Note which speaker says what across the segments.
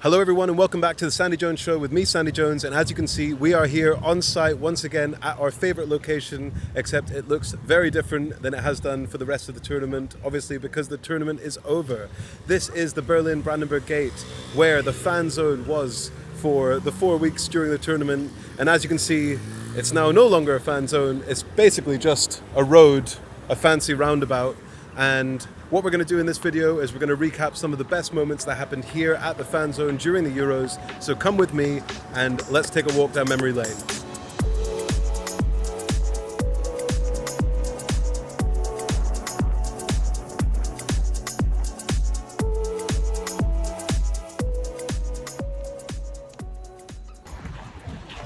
Speaker 1: Hello everyone and welcome back to the Sandy Jones Show with me, Sandy Jones, and as you can see, we are here on site once again at our favorite location, except it looks very different than it has done for the rest of the tournament, obviously because the tournament is over. This is the Berlin Brandenburg Gate, where the fan zone was for the 4 weeks during the tournament, and as you can see, it's now no longer a fan zone, it's basically just a road, a fancy roundabout. And what we're going to do in this video is we're going to recap some of the best moments that happened here at the fan zone during the Euros. So come with me and let's take a walk down memory lane.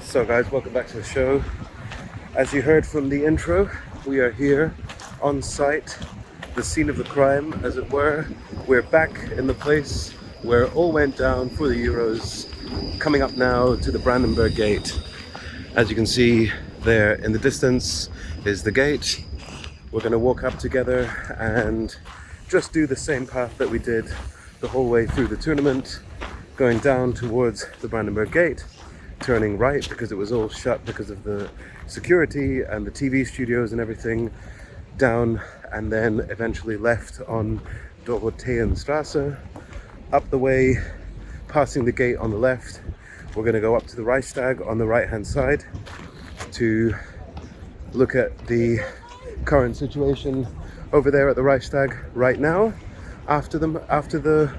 Speaker 1: So guys, welcome back to the show. As you heard from the intro, we are here on site, the scene of the crime, as it were. We're back in the place where it all went down for the Euros, coming up now to the Brandenburg Gate. As you can see there in the distance is the gate. We're going to walk up together and just do the same path that we did the whole way through the tournament, going down towards the Brandenburg Gate, turning right because it was all shut because of the security and the TV studios and everything, down and then eventually left on Dorotheenstrasse, up the way, passing the gate on the left. We're going to go up to the Reichstag on the right hand side to look at the current situation over there at the Reichstag right now, after the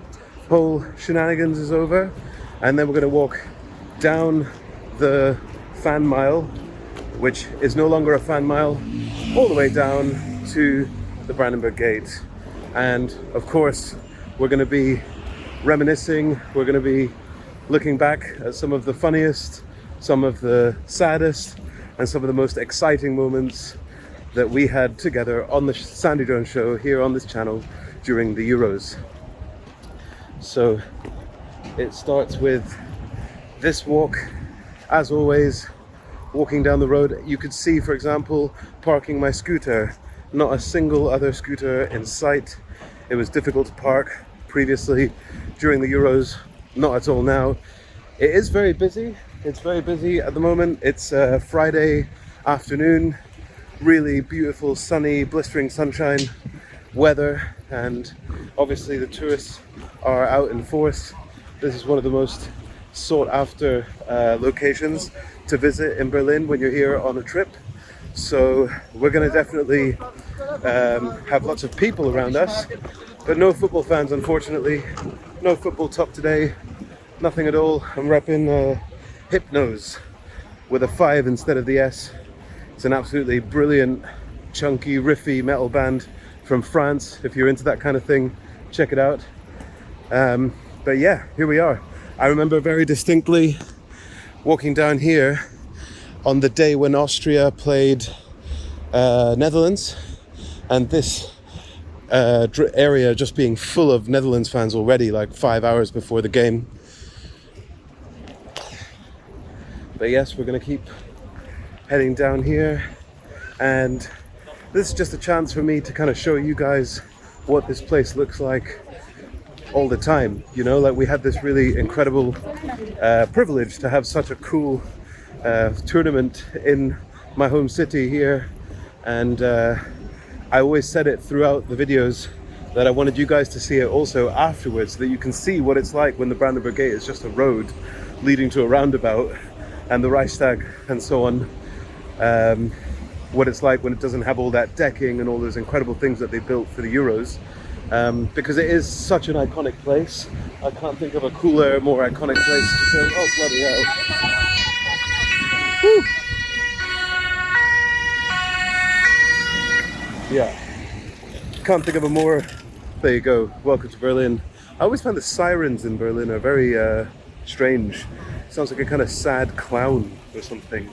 Speaker 1: whole shenanigans is over. And then we're going to walk down the fan mile, which is no longer a fan mile, all the way down to the Brandenburg Gate. And of course we're going to be reminiscing, we're going to be looking back at some of the funniest, some of the saddest, and some of the most exciting moments that we had together on the Sandy Jones Show here on this channel during the Euros. So it starts with this walk, as always, walking down the road. You could see, for example, parking my scooter. Not a single other scooter in sight. It was difficult to park previously during the Euros, not at all now. It is very busy. It's very busy at the moment. It's Friday afternoon, really beautiful, sunny, blistering sunshine weather, and obviously the tourists are out in force. This is one of the most sought after locations to visit in Berlin when you're here on a trip. So we're going to definitely have lots of people around us, but no football fans, unfortunately. No football top today, nothing at all. I'm repping Hypnose with a 5 instead of the S. It's an absolutely brilliant, chunky, riffy metal band from France. If you're into that kind of thing, check it out. But yeah, here we are. I remember very distinctly walking down here on the day when Austria played Netherlands, and this area just being full of Netherlands fans already, like 5 hours before the game. But yes, we're going to keep heading down here, and this is just a chance for me to kind of show you guys what this place looks like all the time. You know, like we had this really incredible privilege to have such a cool tournament in my home city here, and I always said it throughout the videos that I wanted you guys to see it also afterwards, so that you can see what it's like when the Brandenburg Gate is just a road leading to a roundabout, and the Reichstag and so on, what it's like when it doesn't have all that decking and all those incredible things that they built for the Euros, because it is such an iconic place. I can't think of a cooler, more iconic place to film. Oh bloody hell. Woo. Yeah, can't think of a more. There you go. Welcome to Berlin. I always find the sirens in Berlin are very strange. Sounds like a kind of sad clown or something.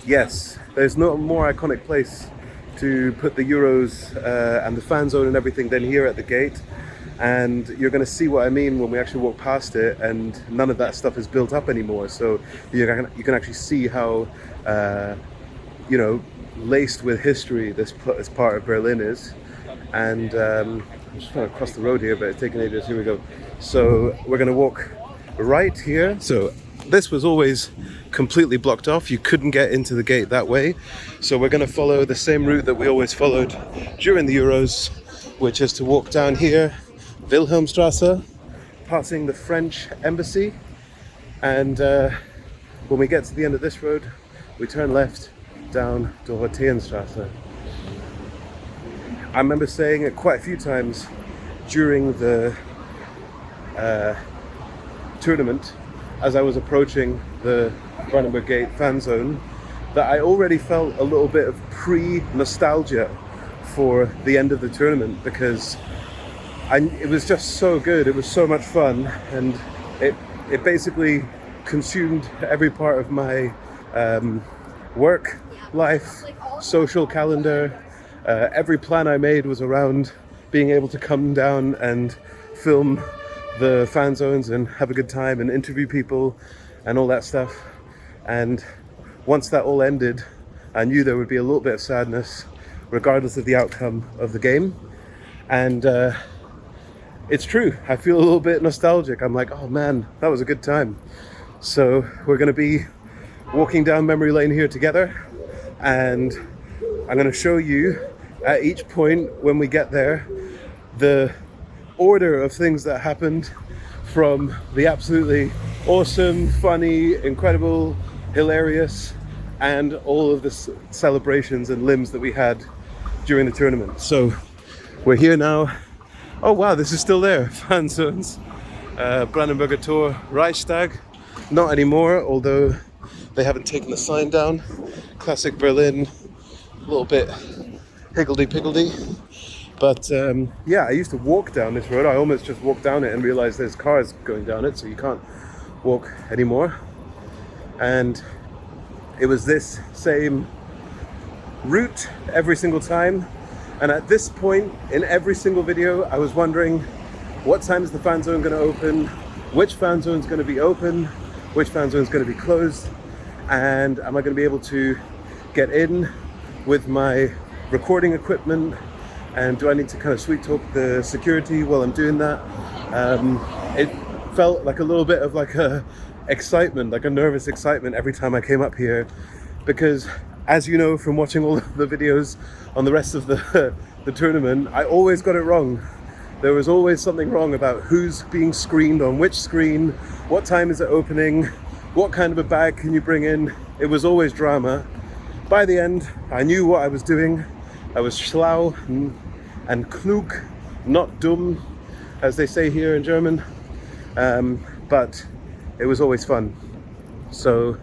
Speaker 1: Yes, there's no more iconic place to put the Euros and the fan zone and everything than here at the gate. And you're going to see what I mean when we actually walk past it, and none of that stuff is built up anymore. So you can actually see how laced with history this part of Berlin is. And I'm just trying to cross the road here, but it's taking ages. Here we go. So we're going to walk right here. So this was always completely blocked off. You couldn't get into the gate that way. So we're going to follow the same route that we always followed during the Euros, which is to walk down here, Wilhelmstrasse, passing the French embassy. And when we get to the end of this road, we turn left down Dorotheenstrasse. I remember saying it quite a few times during the tournament, as I was approaching the Brandenburg Gate fan zone, that I already felt a little bit of pre-nostalgia for the end of the tournament, because it was just so good. It was so much fun, and it basically consumed every part of my work life, social calendar. Every plan I made was around being able to come down and film the fan zones and have a good time and interview people and all that stuff. And once that all ended, I knew there would be a little bit of sadness regardless of the outcome of the game. And it's true, I feel a little bit nostalgic. I'm like, oh man, that was a good time. So we're going to be walking down memory lane here together, and I'm going to show you at each point when we get there the order of things that happened, from the absolutely awesome, funny, incredible, hilarious, and all of the celebrations and limbs that we had during the tournament. So we're here now. Oh wow, this is still there. Fan zones. Brandenburger Tor, Reichstag. Not anymore, although they haven't taken the sign down. Classic Berlin, a little bit higgledy-piggledy. But yeah, I used to walk down this road. I almost just walked down it and realized there's cars going down it, so you can't walk anymore. And it was this same route every single time. And at this point in every single video, I was wondering, what time is the fan zone going to open? Which fan zone is going to be open? Which fan zone is going to be closed? And am I going to be able to get in with my recording equipment? And do I need to kind of sweet talk the security while I'm doing that? It felt like a little bit of like a excitement, like a nervous excitement every time I came up here, because as you know from watching all of the videos on the rest of the tournament, I always got it wrong. There was always something wrong about who's being screened on which screen, what time is it opening, what kind of a bag can you bring in. It was always drama. By the end, I knew what I was doing. I was schlau and klug, not dumm, as they say here in German. But it was always fun. So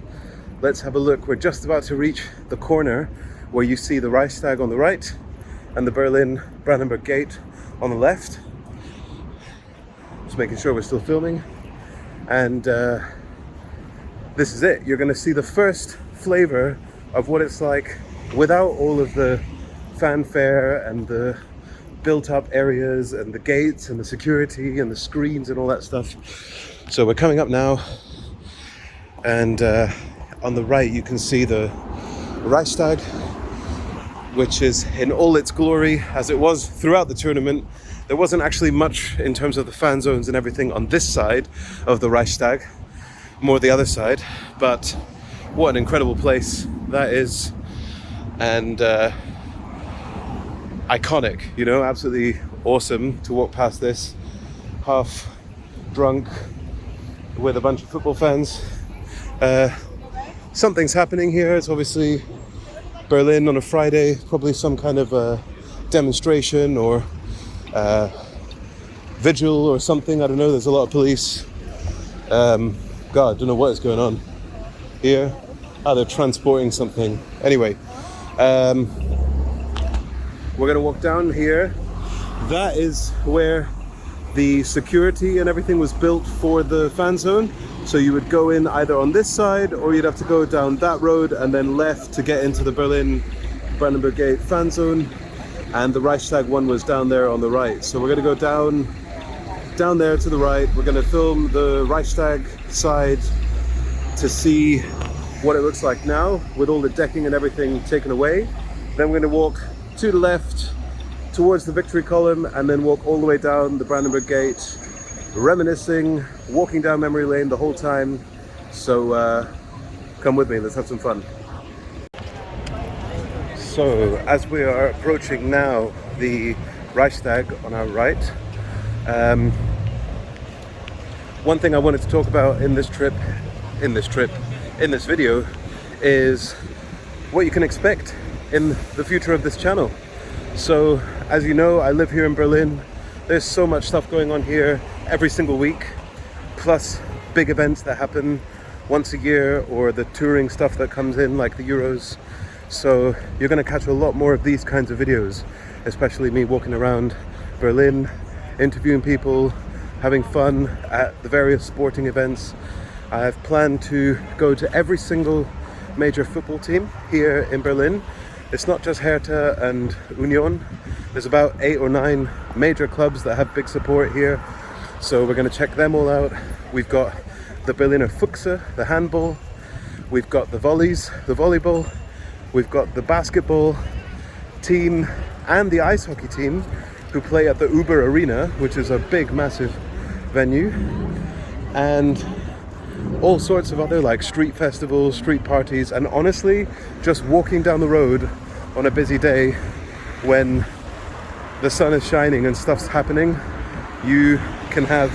Speaker 1: let's have a look. We're just about to reach the corner where you see the Reichstag on the right and the Berlin Brandenburg Gate on the left. Just making sure we're still filming. And this is it. You're going to see the first flavor of what it's like without all of the fanfare and the built-up areas and the gates and the security and the screens and all that stuff. So we're coming up now, and on the right you can see the Reichstag, which is in all its glory, as it was throughout the tournament. There wasn't actually much in terms of the fan zones and everything on this side of the Reichstag, more the other side, but what an incredible place that is. And iconic, you know, absolutely awesome to walk past this, half drunk with a bunch of football fans. Something's happening here. It's obviously Berlin on a Friday, probably some kind of a demonstration or vigil or something. I don't know. There's a lot of police. God, I don't know what is going on here. Oh, they're transporting something. Anyway, we're going to walk down here. That is where the security and everything was built for the fan zone. So you would go in either on this side, or you'd have to go down that road and then left to get into the Berlin Brandenburg Gate fan zone. And the Reichstag one was down there on the right. So we're going to go down there to the right. We're going to film the Reichstag side to see what it looks like now with all the decking and everything taken away. Then we're going to walk to the left towards the victory column and then walk all the way down the Brandenburg gate, reminiscing, walking down memory lane the whole time. So come with me, let's have some fun. So as we are approaching now the Reichstag on our right, one thing I wanted to talk about in this video, is what you can expect in the future of this channel. So as you know, I live here in Berlin. There's so much stuff going on here every single week, plus big events that happen once a year, or the touring stuff that comes in like the Euros. So you're going to catch a lot more of these kinds of videos, especially me walking around Berlin, interviewing people, having fun at the various sporting events. I have planned to go to every single major football team here in Berlin. It's not just Hertha and Union. There's about 8 or 9 major clubs that have big support here. So we're going to check them all out. We've got the Berliner Füchse, the handball. We've got the volleys, the volleyball. We've got the basketball team and the ice hockey team who play at the Uber Arena, which is a big, massive venue. And all sorts of other like street festivals, street parties, and honestly, just walking down the road on a busy day when the sun is shining and stuff's happening, you can have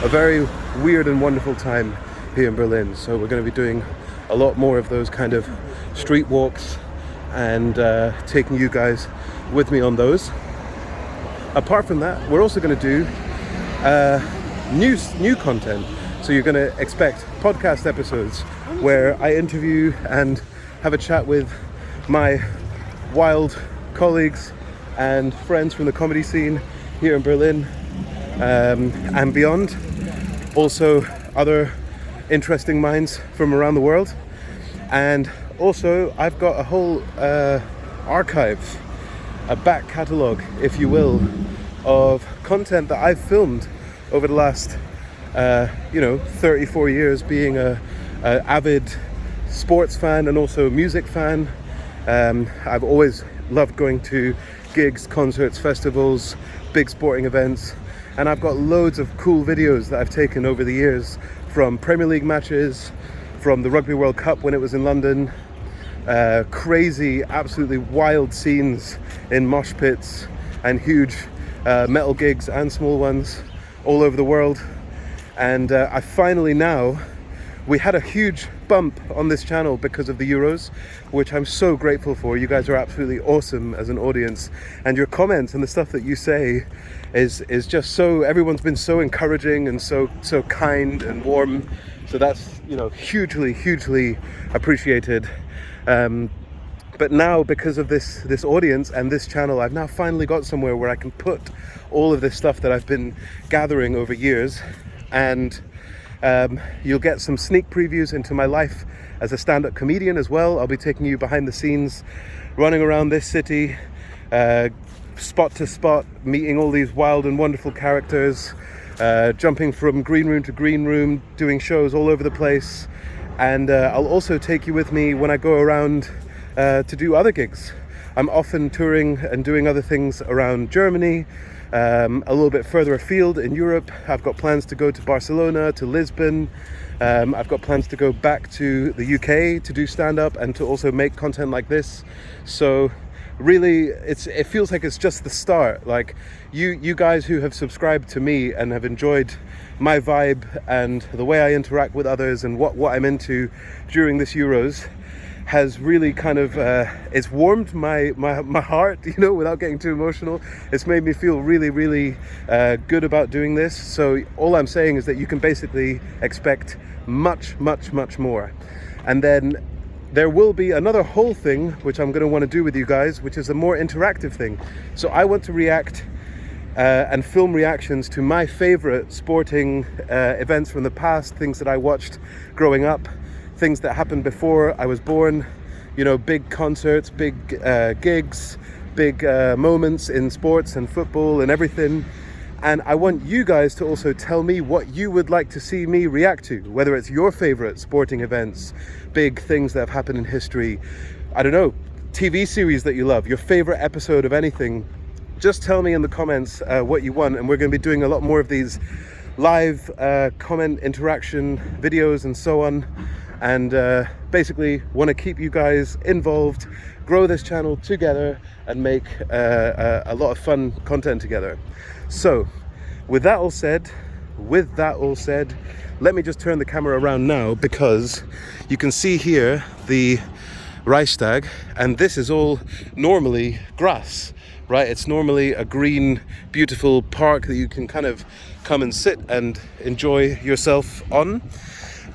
Speaker 1: a very weird and wonderful time here in Berlin. So we're going to be doing a lot more of those kind of street walks and taking you guys with me on those. Apart from that, we're also going to do new content. So you're going to expect podcast episodes where I interview and have a chat with my wild colleagues and friends from the comedy scene here in Berlin and beyond. Also other interesting minds from around the world. And also I've got a whole archive, a back catalogue, if you will, of content that I've filmed over the last 34 years, being a avid sports fan and also music fan. I've always loved going to gigs, concerts, festivals, big sporting events, and I've got loads of cool videos that I've taken over the years, from Premier League matches, from the Rugby World Cup when it was in London, crazy, absolutely wild scenes in mosh pits and huge metal gigs and small ones all over the world. And I finally now, we had a huge bump on this channel because of the Euros, which I'm so grateful for. You guys are absolutely awesome as an audience, and your comments and the stuff that you say is just so, everyone's been so encouraging and so kind and warm. So that's, hugely appreciated. But now, because of this audience and this channel, I've now finally got somewhere where I can put all of this stuff that I've been gathering over years. And you'll get some sneak previews into my life as a stand-up comedian as well. I'll be taking you behind the scenes, running around this city, spot to spot, meeting all these wild and wonderful characters, jumping from green room to green room, doing shows all over the place. And I'll also take you with me when I go around to do other gigs. I'm often touring and doing other things around Germany, a little bit further afield in Europe. I've got plans to go to Barcelona, to Lisbon. I've got plans to go back to the UK to do stand-up and to also make content like this. So really, it feels like it's just the start. Like you guys who have subscribed to me and have enjoyed my vibe and the way I interact with others and what I'm into during this Euros has really kind of it's warmed my heart, without getting too emotional. It's made me feel really good about doing this. So all I'm saying is that you can basically expect much more. And then there will be another whole thing which I'm going to want to do with you guys, which is a more interactive thing. So I want to react and film reactions to my favorite sporting events from the past, things that I watched growing up, things that happened before I was born, big concerts, big gigs, big moments in sports and football and everything. And I want you guys to also tell me what you would like to see me react to, whether it's your favorite sporting events, big things that have happened in history, I don't know, TV series that you love, your favorite episode of anything. just tell me in the comments what you want, and we're going to be doing a lot more of these live comment interaction videos and so on, and basically want to keep you guys involved, grow this channel together, and make a lot of fun content together. So with that all said, let me just turn the camera around now, because you can see here the Reichstag, and this is all normally grass, right? It's normally a green, beautiful park that you can kind of come and sit and enjoy yourself on.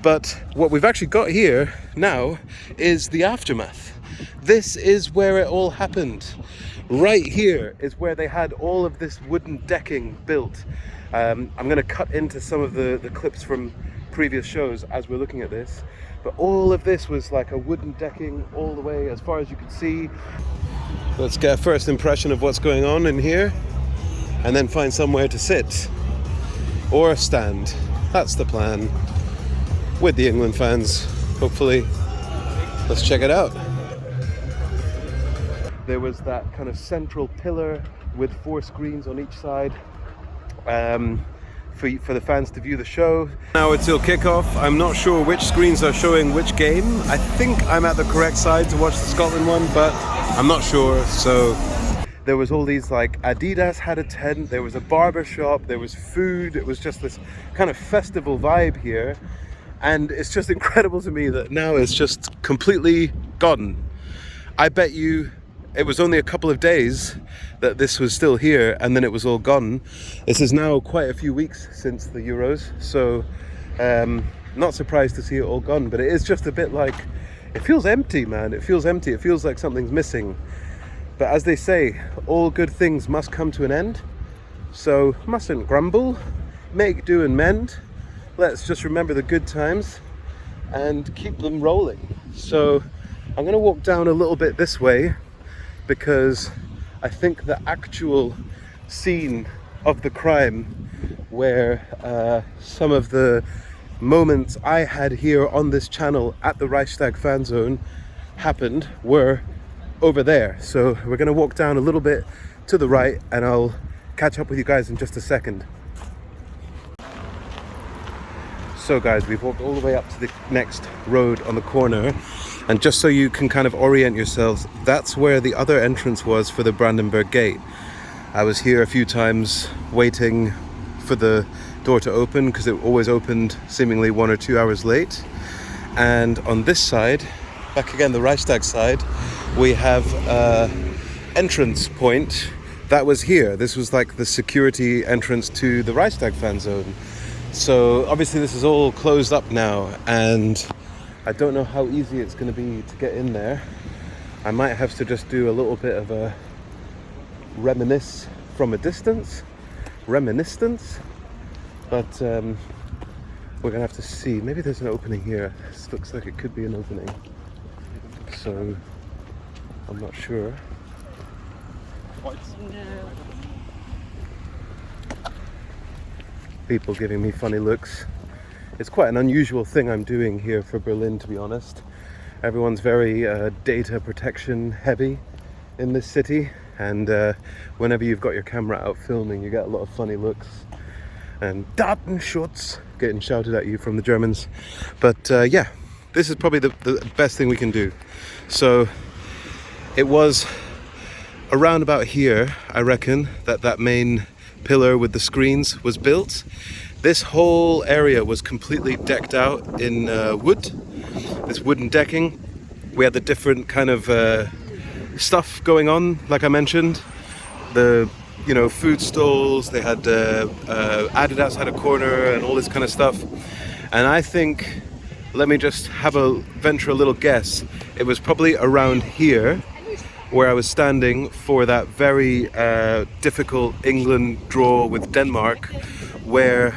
Speaker 1: But what we've actually got here now is the aftermath. This is where it all happened. Right here is where they had all of this wooden decking built. I'm going to cut into some of the clips from previous shows as we're looking at this, but all of this was like a wooden decking all the way as far as you could see. Let's get a first impression of what's going on in here, and then find somewhere to sit or stand. That's the plan with the England fans, hopefully. Let's check it out. There was that kind of central pillar with 4 screens on each side for the fans to view the show. Now it's till kickoff. I'm not sure which screens are showing which game. I think I'm at the correct side to watch the Scotland one, but I'm not sure. So there was all these, like, Adidas had a tent, there was a barber shop, there was food. It was just this kind of festival vibe here, and it's just incredible to me that now it's just completely gone. I bet you it was only a couple of days that this was still here, and then it was all gone. This is now quite a few weeks since the Euros, so not surprised to see it all gone, but it is just a bit like, it feels empty, man. It feels empty. It feels like something's missing. But as they say, all good things must come to an end, so mustn't grumble, make do and mend. Let's just remember the good times and keep them rolling. So I'm going to walk down a little bit this way, because I think the actual scene of the crime, where some of the moments I had here on this channel at the Reichstag Fanzone happened, were over there. So we're going to walk down a little bit to the right, and I'll catch up with you guys in just a second. So guys, we've walked all the way up to the next road on the corner, and just so you can kind of orient yourselves, that's where the other entrance was for the Brandenburg gate. I was here a few times waiting for the door to open, because it always opened seemingly 1 or 2 hours late. And on this side, back again the Reichstag side, we have entrance point that was here. This was like the security entrance to the Reichstag fan zone. So obviously this is all closed up now, and I don't know how easy it's going to be to get in there. I might have to just do a little bit of a reminiscence, but we're going to have to see. Maybe there's an opening here. This looks like it could be an opening, so I'm not sure. People giving me funny looks. It's quite an unusual thing I'm doing here for Berlin, to be honest. Everyone's very data protection heavy in this city, and whenever you've got your camera out filming, you get a lot of funny looks and Datenschutz getting shouted at you from the Germans. But yeah, this is probably the best thing we can do. So it was around about here, I reckon, that main pillar with the screens was built. This whole area was completely decked out in wood, this wooden decking. We had the different kind of stuff going on, like I mentioned. The, you know, food stalls, they had Adidas had a corner and all this kind of stuff. And I think, let me just venture a little guess, it was probably around here where I was standing for that very difficult England draw with Denmark, where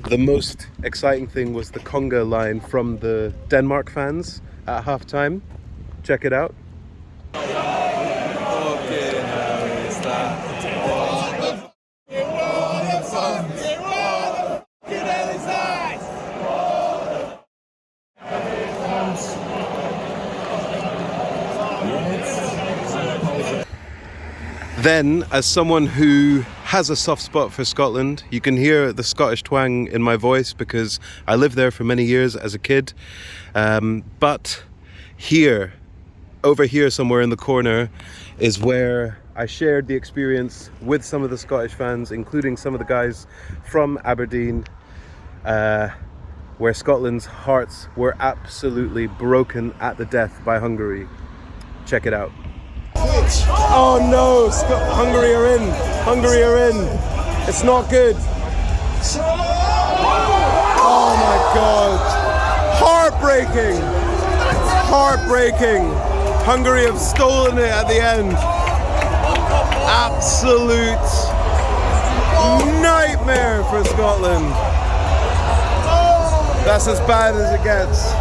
Speaker 1: the most exciting thing was the Conga line from the Denmark fans at halftime. Check it out. Then, as someone who has a soft spot for Scotland, you can hear the Scottish twang in my voice because I lived there for many years as a kid. But here, over here somewhere in the corner, is where I shared the experience with some of the Scottish fans, including some of the guys from Aberdeen, where Scotland's hearts were absolutely broken at the death by Hungary. Check it out. Oh no, Hungary are in. Hungary are in. It's not good. Oh my God. Heartbreaking. Heartbreaking. Hungary have stolen it at the end. Absolute nightmare for Scotland. That's as bad as it gets.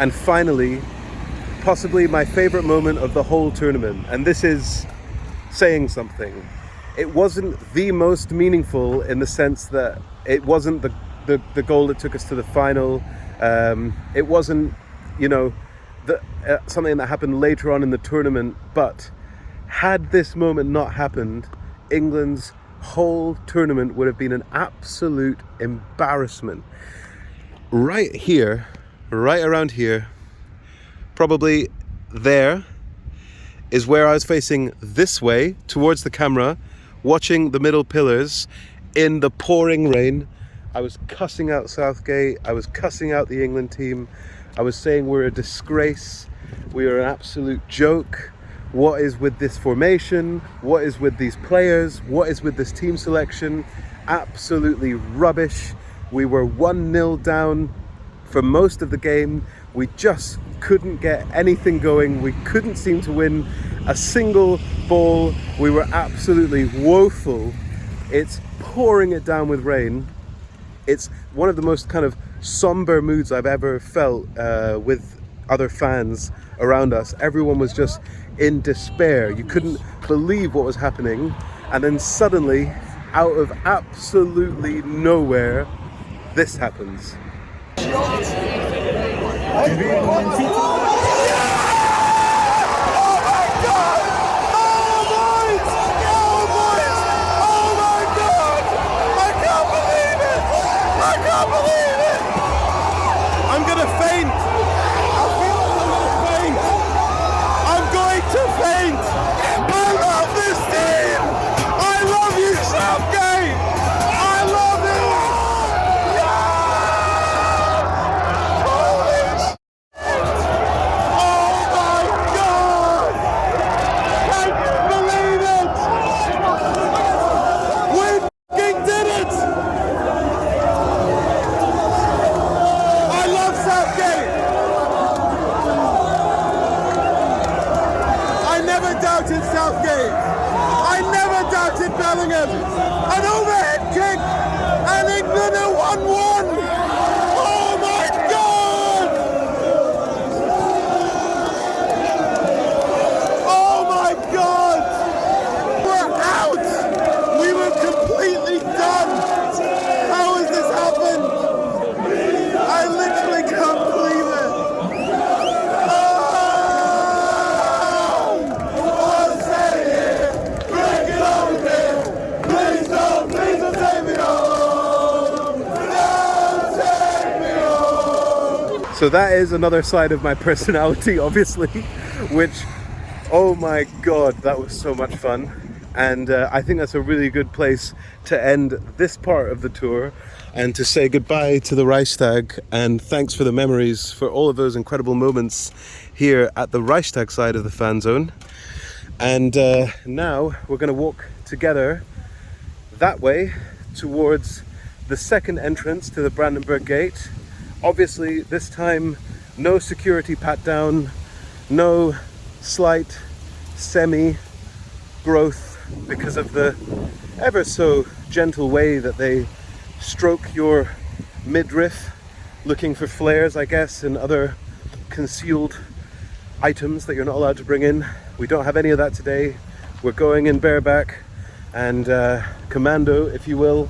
Speaker 1: And finally, possibly my favorite moment of the whole tournament, and this is saying something. It wasn't the most meaningful in the sense that it wasn't the goal that took us to the final. It wasn't, you know, something that happened later on in the tournament, but had this moment not happened, England's whole tournament would have been an absolute embarrassment. Right here, right around here, probably there, is where I was facing this way towards the camera, watching the middle pillars in the pouring rain. I was cussing out Southgate, I was cussing out the England team, I was saying we're a disgrace, we are an absolute joke. What is with this formation? What is with these players? What is with this team selection? Absolutely rubbish. We were 1-0 down for most of the game. We just couldn't get anything going. We couldn't seem to win a single ball. We were absolutely woeful. It's pouring it down with rain. It's one of the most kind of somber moods I've ever felt with other fans around us. Everyone was just in despair. You couldn't believe what was happening. And then suddenly, out of absolutely nowhere, this happens. I'm gonna faint. I feel like I'm gonna faint. I'm going to faint. I love this team. I love you, Southgate. I love you. Yeah! Holy shit. Oh my God. Can you believe it? We f***ing did it. I love Southgate. I never doubted Southgate. I never doubted Bellingham. An overhead kick and England are 1-1. Oh my God! Oh my God! We're out! We were completely done! How has this happened? I literally can't believe it! So that is another side of my personality, obviously, which, oh my God, that was so much fun. And I think that's a really good place to end this part of the tour and to say goodbye to the Reichstag. And thanks for the memories, for all of those incredible moments here at the Reichstag side of the fan zone. And now we're going to walk together that way towards the second entrance to the Brandenburg gate. Obviously, this time, no security pat down, no slight semi-growth because of the ever so gentle way that they stroke your midriff, looking for flares, I guess, and other concealed items that you're not allowed to bring in. We don't have any of that today. We're going in bareback and commando, if you will.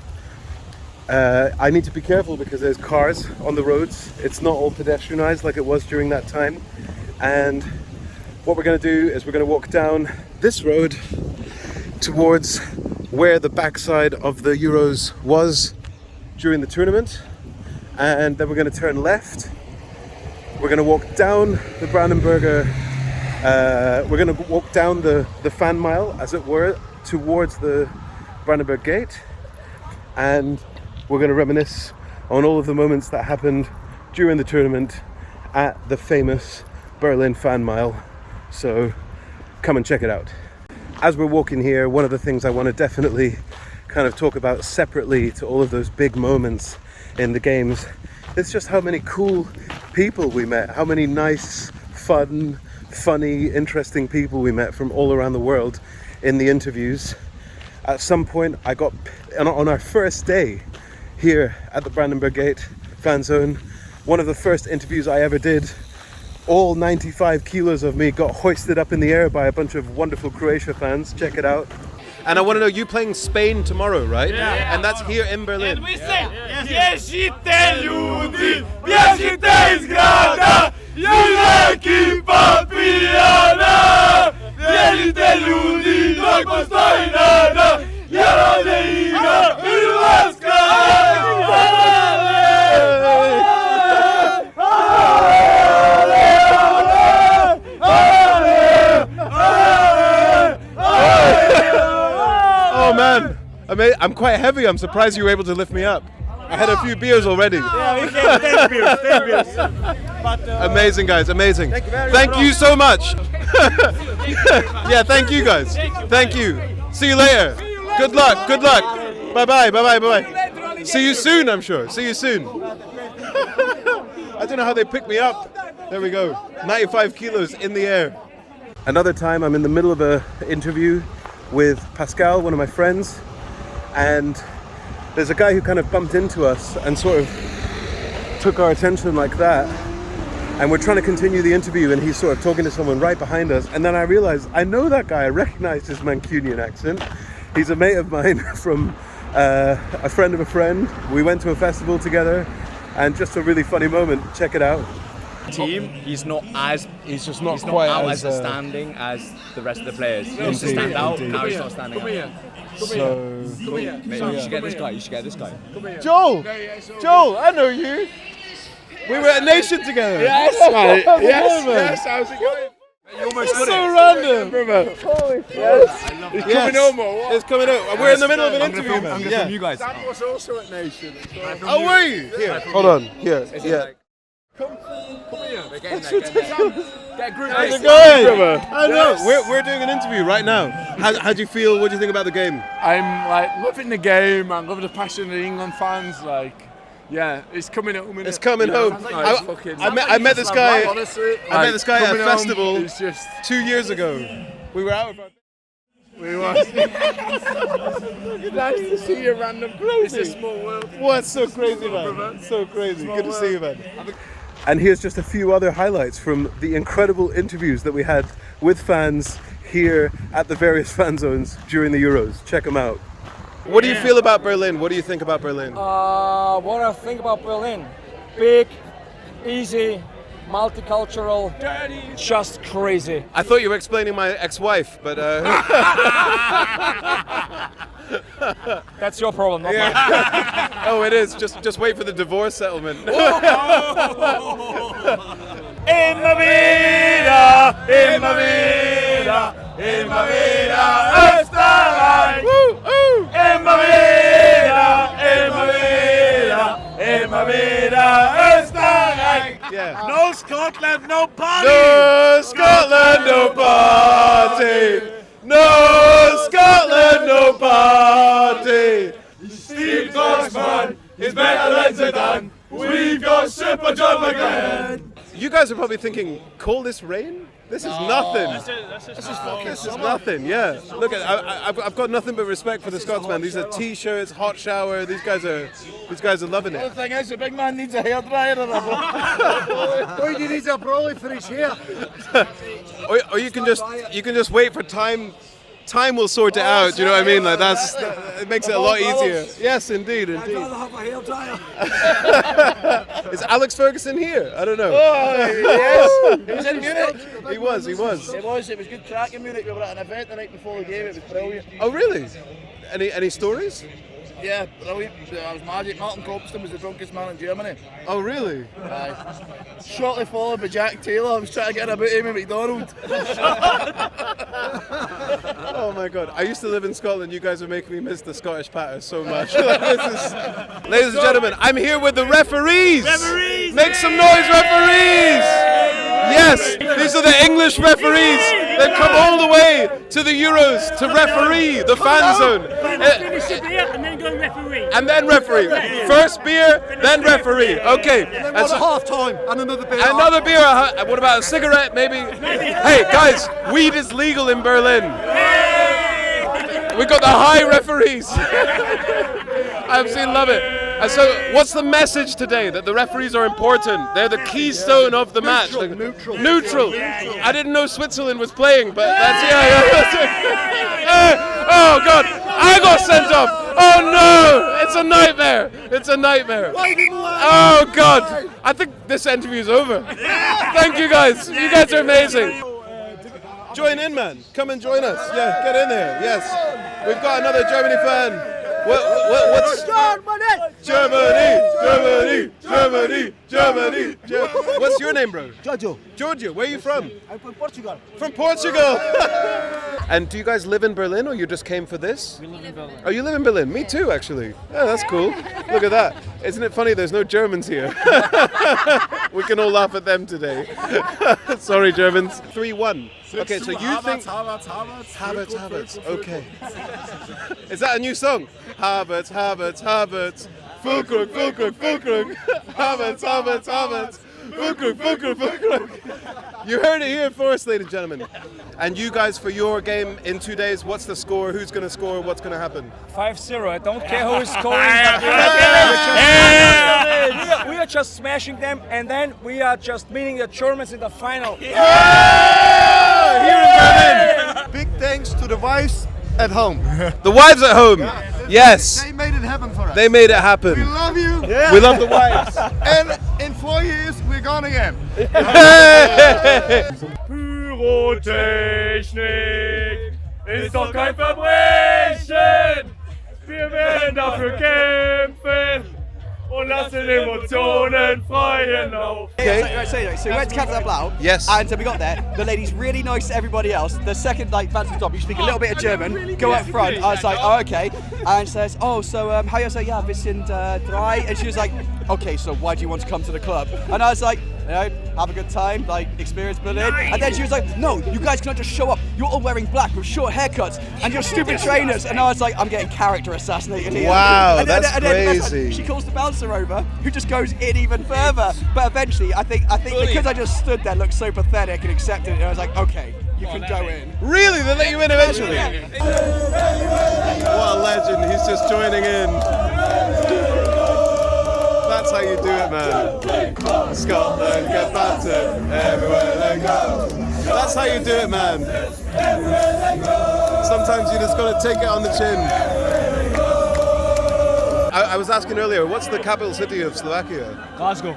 Speaker 1: I need to be careful because there's cars on the roads. It's not all pedestrianized like it was during that time. And what we're going to do is we're going to walk down this road towards where the backside of the Euros was during the tournament, and then we're going to turn left. We're going to walk down the Brandenburger, we're going to walk down the fan mile, as it were, towards the Brandenburg gate, and we're going to reminisce on all of the moments that happened during the tournament at the famous Berlin fan mile. So come and check it out. As we're walking here, one of the things I want to definitely kind of talk about separately to all of those big moments in the games is just how many cool people we met, how many nice, fun, funny, interesting people we met from all around the world in the interviews. At some point I got, on our first day here at the Brandenburg Gate Fanzone, one of the first interviews I ever did, all 95 kilos of me got hoisted up in the air by a bunch of wonderful Croatia fans. Check it out. And I want to know, you playing Spain tomorrow, right?
Speaker 2: Yeah.
Speaker 1: And that's here in Berlin.
Speaker 2: And we say, bježite ljudi, bježite iz grada, jedna ekipa pijana, bježite ljudi, dok postoji nada, jer ovdje igra Hrvatska!
Speaker 1: Oh man, I'm quite heavy. I'm surprised you were able to lift me up. I had a few beers already.
Speaker 3: Yeah, we had 10 beers. But,
Speaker 1: amazing guys, amazing.
Speaker 3: Thank
Speaker 1: you so much. Yeah, thank you guys. Thank you. See you later. Good luck. Bye. See you soon, I'm sure. See you soon. I don't know how they picked me up. There we go. 95 kilos in the air. Another time I'm in the middle of an interview with Pascal, one of my friends, and there's a guy who kind of bumped into us and sort of took our attention like that, and we're trying to continue the interview and he's sort of talking to someone right behind us, and then I realized I know that guy. I recognized his Mancunian accent. He's a mate of mine from a friend of a friend. We went to a festival together, and just a really funny moment. Check it out.
Speaker 4: Team, he's not
Speaker 1: He's not
Speaker 4: as outstanding as the rest of the players. He used to stand out, now he's not standing out.
Speaker 1: So
Speaker 4: You should get this guy.
Speaker 1: Joel, I know you. We were at Nation together.
Speaker 2: Yes, mate. Yes, how's it going? You almost got
Speaker 1: So
Speaker 2: it.
Speaker 1: random.
Speaker 2: Brother.
Speaker 1: Holy yes.
Speaker 2: It's coming home or what?
Speaker 1: It's coming out. We're in the middle of an interview, man.
Speaker 4: I'm gonna film you guys.
Speaker 2: That was also at Nation.
Speaker 1: Oh, were you? Here, hold on. Here, yeah.
Speaker 2: Come here.
Speaker 1: How's it going? I know. We're doing an interview right now. How do you feel? What do you think about the game?
Speaker 2: I'm like loving the game. I'm loving the passion of the England fans. Like, yeah, it's coming home.
Speaker 1: It's coming home. I met this guy.
Speaker 2: Honestly,
Speaker 1: I met this guy at a festival
Speaker 2: It's just
Speaker 1: 2 years ago. We were out.
Speaker 2: we were. Nice to see you, random. It's a small world.
Speaker 1: What's so crazy, man? So crazy. Good to see you, man. And here's just a few other highlights from the incredible interviews that we had with fans here at the various fan zones during the Euros. Check them out. What do you feel about Berlin? What do you think about Berlin?
Speaker 3: what I think about Berlin, big, easy, multicultural, just crazy.
Speaker 1: I thought you were explaining my ex-wife, but
Speaker 3: That's your problem, not mine.
Speaker 1: oh, it is. Just wait for the divorce settlement.
Speaker 3: In my vida, Österreich. In my vida, Österreich.
Speaker 1: Yeah.
Speaker 3: No Scotland, no party.
Speaker 1: No Scotland, no party. No Scotland, no party.
Speaker 2: Steve Dogsman is better than Zidane. We've got Super John McGlenn.
Speaker 1: You guys are probably thinking, call this rain? This is nothing. This is nothing. Yeah. Look, I've got nothing but respect for the Scotsman. These are t-shirts, hot shower. These guys are loving it.
Speaker 2: The thing is, the big man needs a hairdryer or a he needs a brolly for his hair.
Speaker 1: Or you can just wait for time. Time will sort it out. Do you know what I mean? Like it makes it a lot easier. Yes, indeed, indeed.
Speaker 5: I'd rather have a hair dryer.
Speaker 1: Is Alex Ferguson here? I don't know.
Speaker 5: Yes, he was in Munich.
Speaker 1: He was.
Speaker 5: It was good crack in Munich. We were at an event the night before the game. It was brilliant.
Speaker 1: Oh, really? Any stories?
Speaker 5: Yeah, brilliant. I was magic. Martin Copston was the drunkest man in Germany.
Speaker 1: Oh, really?
Speaker 5: Shortly followed by Jack Taylor. I was trying to get about him at McDonald's.
Speaker 1: Oh my God! I used to live in Scotland. You guys are making me miss the Scottish patter so much. Ladies and gentlemen, I'm here with the referees.
Speaker 3: Referees!
Speaker 1: Make some noise, referees! Yes, these are the English referees. They've come all the way to the Euros to referee the fan zone.
Speaker 6: Finish the beer and then go referee.
Speaker 1: And then referee. First beer, then referee. Okay.
Speaker 5: And so half time and another beer.
Speaker 1: Another beer. What about a cigarette? Maybe. Hey guys, weed is legal in Berlin. We got the high referees. I absolutely love it. And so, what's the message today? That the referees are important. They're the keystone of the match. Neutral. I didn't know Switzerland was playing, but that's oh God! I got sent off. Oh no! It's a nightmare. It's a nightmare. Oh God! I think this interview is over. Thank you guys. You guys are amazing. Join in, man. Come and join us. Yeah, get in there. Yes. We've got another Germany fan. What's Germany. What's your name, bro? Giorgio. Where are you from?
Speaker 5: I'm from Portugal.
Speaker 1: From Portugal. And do you guys live in Berlin, or you just came for this?
Speaker 6: We live in Berlin.
Speaker 1: Oh, you live in Berlin? Me too, actually. Yeah, that's cool. Look at that. Isn't it funny? There's no Germans here. We can all laugh at them today. Sorry, Germans. 3-1. Okay, so you think Havertz. Okay. Is that a new song? Havertz. Fulkrug. Havertz. Fulkrug. You heard it here first, ladies and gentlemen. And you guys, for your game in 2 days, what's the score? Who's going to score? What's going to happen?
Speaker 7: 5-0. I don't care who is scoring. We are just smashing them, and then we are just meeting the Germans in the final.
Speaker 1: Here in Berlin.
Speaker 5: Big thanks to the wives at home.
Speaker 1: The wives at home. Yes.
Speaker 5: They made it happen for us.
Speaker 1: They made it happen.
Speaker 5: We love you.
Speaker 1: We love the wives.
Speaker 5: And in 4 years, we're gone again.
Speaker 3: Pyrotechnik ist doch kein Verbrechen. Wir werden dafür kämpfen und lassen Emotionen freien Lauf.
Speaker 1: Okay.
Speaker 8: So we went to Capital Blau.
Speaker 1: Yes.
Speaker 8: And so we got there. The lady's really nice to everybody else. The second fancy stop, you speak a little bit of German. Go up front. I was like, oh okay. And says, oh so how you say? Yeah, wir sind drei. And she was like, okay, so why do you want to come to the club? And I was like, you know, have a good time, like experience Berlin. And then she was like, no, you guys cannot just show up. You're all wearing black with short haircuts and you're stupid trainers. And I was like, I'm getting character assassinated here.
Speaker 1: Wow,
Speaker 8: and then,
Speaker 1: that's crazy.
Speaker 8: She calls the bouncer over, who just goes in even further. But eventually, I think because I just stood there, looked so pathetic and accepted it, and I was like, okay, you can go in.
Speaker 1: Really? They let you in eventually? What a legend. He's just joining in. That's how you do it, man. Scotland get battered everywhere they go. That's how you do it, man. Sometimes you just got to take it on the chin. I was asking earlier, what's the capital city of Slovakia?
Speaker 7: Glasgow.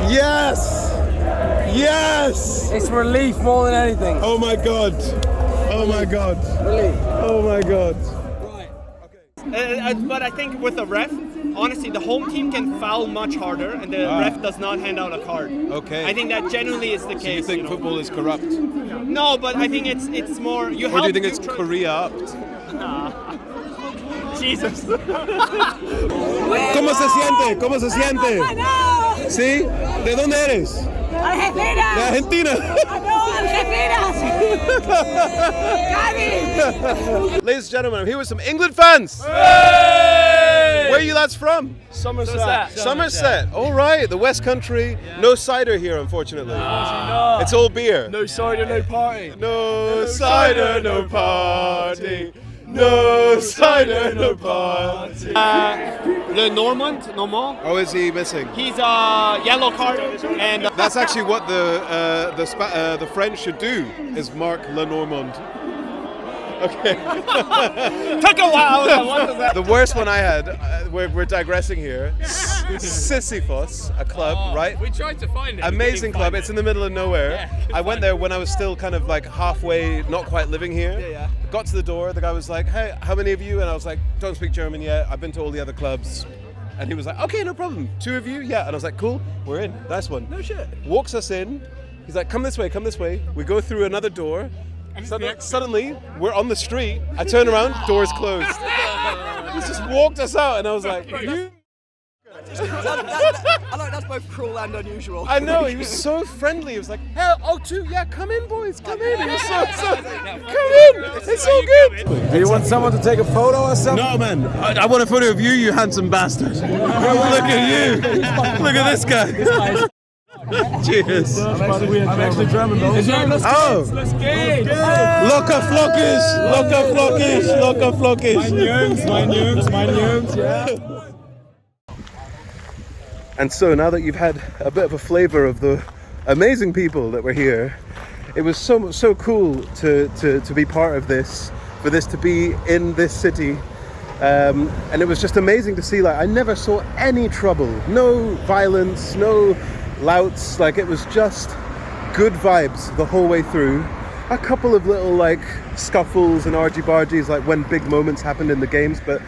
Speaker 1: Yes! Yes!
Speaker 7: It's relief more than anything.
Speaker 1: Oh my God! Oh my God!
Speaker 7: Relief.
Speaker 1: Oh my God!
Speaker 9: But I think with the ref, honestly, the home team can foul much harder, and the ref does not hand out a card.
Speaker 1: Okay.
Speaker 9: I think that generally is the case.
Speaker 1: You think football is corrupt?
Speaker 9: No, but I think it's more.
Speaker 1: Or do you think it's Korea-upped?
Speaker 9: Jesus.
Speaker 1: ¿Cómo se siente? ¿Cómo se siente? ¿Sí? ¿De dónde eres?
Speaker 6: Argentina.
Speaker 1: De Argentina.
Speaker 6: No, Argentina.
Speaker 1: Ladies and gentlemen, I'm here with some England fans. Where are you lads from? Somerset. All right, the West Country. No cider here, unfortunately. It's all beer.
Speaker 7: No cider, no party.
Speaker 1: No cider, no party.
Speaker 2: No cider, no party.
Speaker 9: Le Normand.
Speaker 2: Oh, is he missing?
Speaker 9: He's a yellow card, and
Speaker 2: That's actually what the French should do, is mark Le Normand. Okay.
Speaker 9: took a while. What was that?
Speaker 2: The worst one I had, we're digressing here, Sisyphos, a club, right?
Speaker 4: We tried to find it.
Speaker 2: Amazing club, it's in the middle of nowhere.
Speaker 4: Yeah,
Speaker 2: I went there when I was still kind of like halfway, not quite living here.
Speaker 8: Yeah.
Speaker 2: Got to the door, the guy was like, hey, how many of you? And I was like, don't speak German yet, I've been to all the other clubs. And he was like, okay, no problem. 2 of you? Yeah. And I was like, cool, we're in. Nice one.
Speaker 8: No shit.
Speaker 2: Walks us in. He's like, come this way, come this way. We go through another door. Suddenly, we're on the street. I turn around, door's closed. He just walked us out, and I was like, you...
Speaker 8: I like that's both cruel and unusual.
Speaker 2: I know, he was so friendly. He was like, hell, yeah, come in, boys, come in. He was so come in, it's all good.
Speaker 3: Do you want someone to take a photo or something?
Speaker 2: No, man, I want a photo of you, you handsome bastard. Look at you. Look at this guy. Cheers.
Speaker 3: I'm actually German though.
Speaker 2: Oh! Locker Flockish.
Speaker 3: Mein Jungs, yeah.
Speaker 1: And so now that you've had a bit of a flavor of the amazing people that were here, it was so cool to be part of this, for this to be in this city. And it was just amazing to see, like, I never saw any trouble, no violence, no louts, like it was just good vibes the whole way through. A couple of little like scuffles and argy-bargies like when big moments happened in the games, but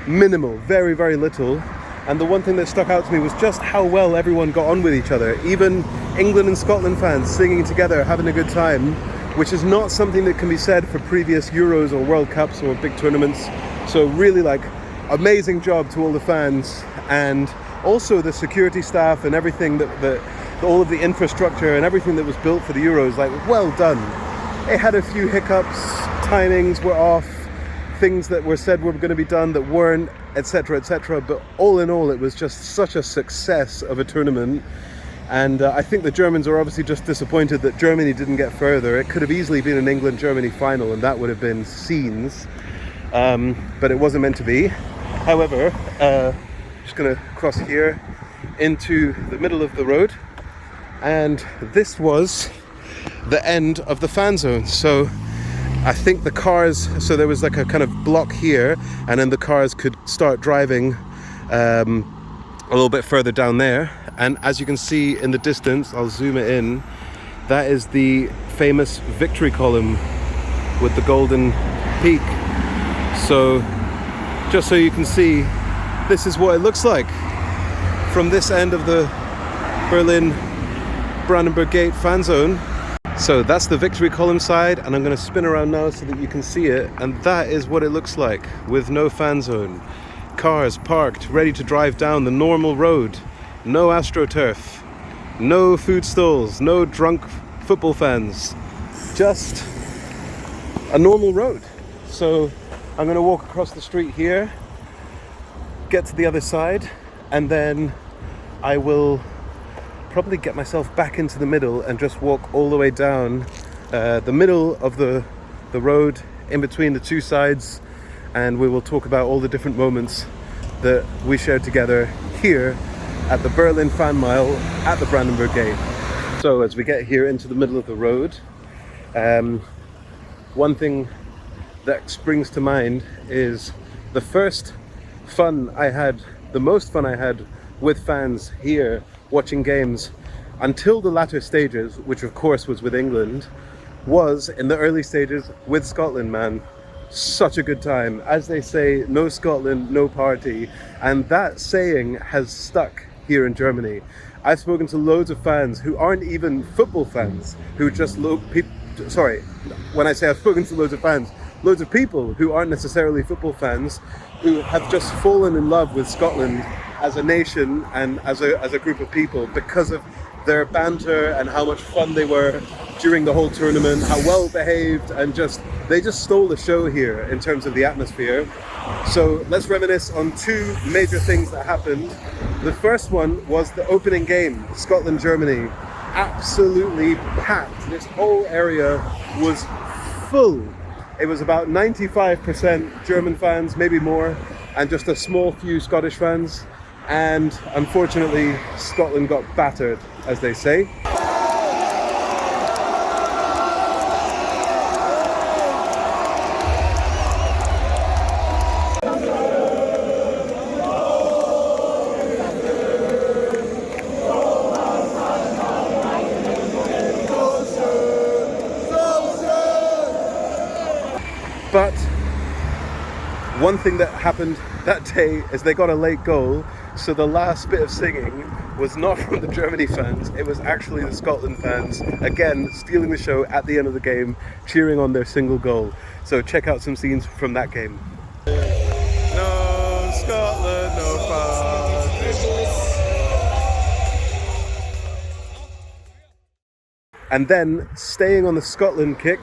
Speaker 1: minimal, very, very little. And the one thing that stuck out to me was just how well everyone got on with each other. Even England and Scotland fans singing together, having a good time, which is not something that can be said for previous Euros or World Cups or big tournaments. So really, like, amazing job to all the fans, and also the security staff and everything that all of the infrastructure and everything that was built for the Euros, like, well done. It had a few hiccups, timings were off, things that were said were going to be done that weren't, etc., etc. But all in all, it was just such a success of a tournament. And I think the Germans are obviously just disappointed that Germany didn't get further. It could have easily been an England-Germany final, and that would have been scenes. But it wasn't meant to be. However, just going to cross here into the middle of the road, and this was the end of the fan zone. So I think the cars, so there was like a kind of block here, and then the cars could start driving a little bit further down there. And as you can see in the distance, I'll zoom it in, that is the famous victory column with the golden peak. So just so you can see, this is what it looks like from this end of the Berlin Brandenburg Gate fan zone. So that's the victory column side, and I'm going to spin around now so that you can see it, and that is what it looks like with no fan zone. Cars parked, ready to drive down the normal road. No AstroTurf, no food stalls, no drunk football fans, just a normal road. So I'm going to walk across the street here, get to the other side, and then I will probably get myself back into the middle and just walk all the way down the middle of the road in between the two sides, and we will talk about all the different moments that we shared together here at the Berlin Fan Mile at the Brandenburg Gate. So as we get here into the middle of the road, one thing that springs to mind is the most fun I had with fans here watching games until the latter stages, which of course was with England, was in the early stages with Scotland, man. Such a good time. As they say, no Scotland, no party. And that saying has stuck here in Germany. I've spoken to loads of fans who aren't even football fans, who just when I say I've spoken to loads of fans, loads of people who aren't necessarily football fans, who have just fallen in love with Scotland as a nation and as a group of people because of their banter and how much fun they were during the whole tournament, how well behaved, and they just stole the show here in terms of the atmosphere. So let's reminisce on two major things that happened. The first one was the opening game, Scotland-Germany. Absolutely packed. This whole area was full. It was about 95% German fans, maybe more, and just a small few Scottish fans. And unfortunately, Scotland got battered, as they say. But one thing that happened that day is they got a late goal, so the last bit of singing was not from the Germany fans, it was actually the Scotland fans, again stealing the show at the end of the game, cheering on their single goal. So check out some scenes from that game. No Scotland, no party. And then, staying on the Scotland kick,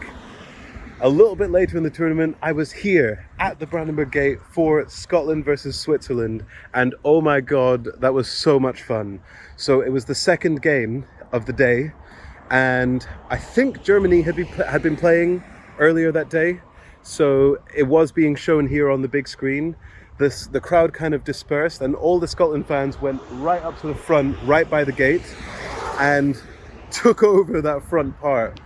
Speaker 1: a little bit later in the tournament, I was here at the Brandenburg gate for Scotland versus Switzerland, and oh my god, that was so much fun. So it was the second game of the day, and I think Germany had been playing earlier that day, so it was being shown here on the big screen. The crowd kind of dispersed, and all the Scotland fans went right up to the front, right by the gate, and took over that front part.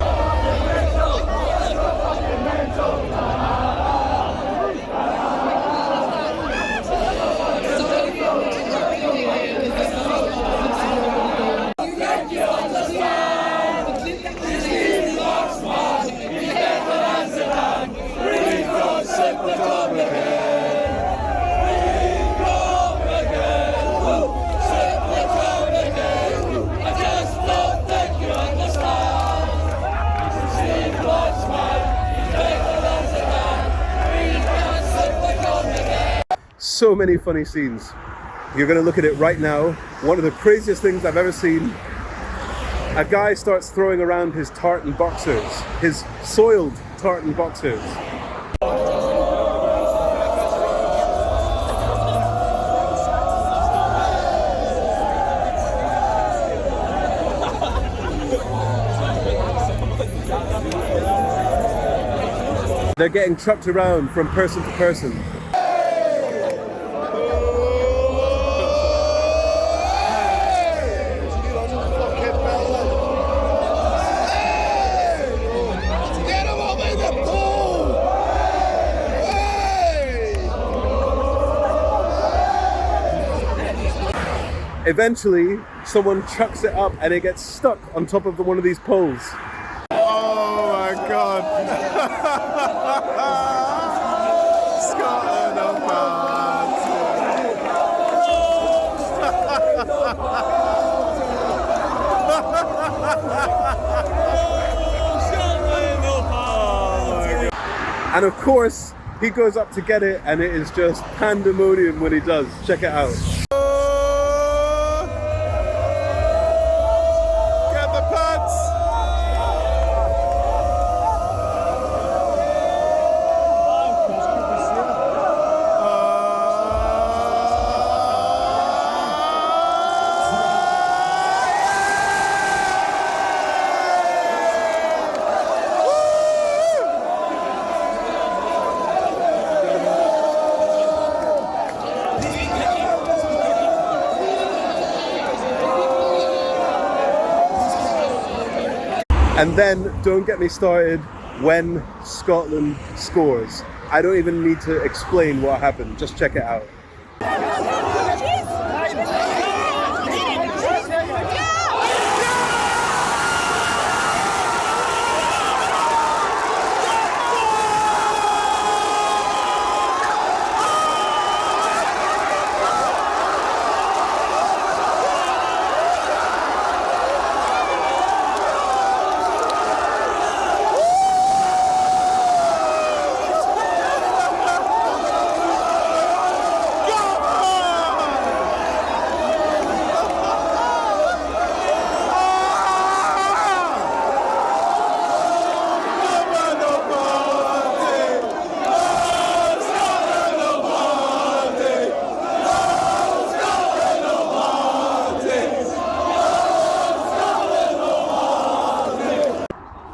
Speaker 1: So many funny scenes. You're going to look at it right now. One of the craziest things I've ever seen. A guy starts throwing around his tartan boxers, his soiled tartan boxers. They're getting trucked around from person to person. Eventually, someone chucks it up and it gets stuck on top of one of these poles. Oh my god! Scotland on And of course, he goes up to get it and it is just pandemonium when he does. Check it out. And then, don't get me started, when Scotland scores. I don't even need to explain what happened, just check it out.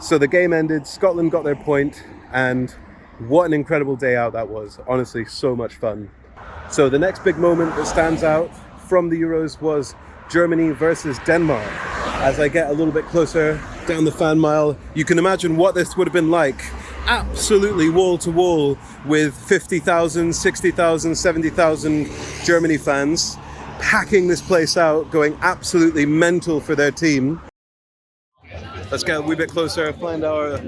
Speaker 1: So the game ended, Scotland got their point, and What an incredible day out that was. Honestly, so much fun. So the next big moment that stands out from the Euros was Germany versus Denmark. As I get a little bit closer down the fan mile, you can imagine what this would have been like. Absolutely wall to wall with 50,000, 60,000, 70,000 Germany fans packing this place out, going absolutely mental for their team. Let's get a wee bit closer, find our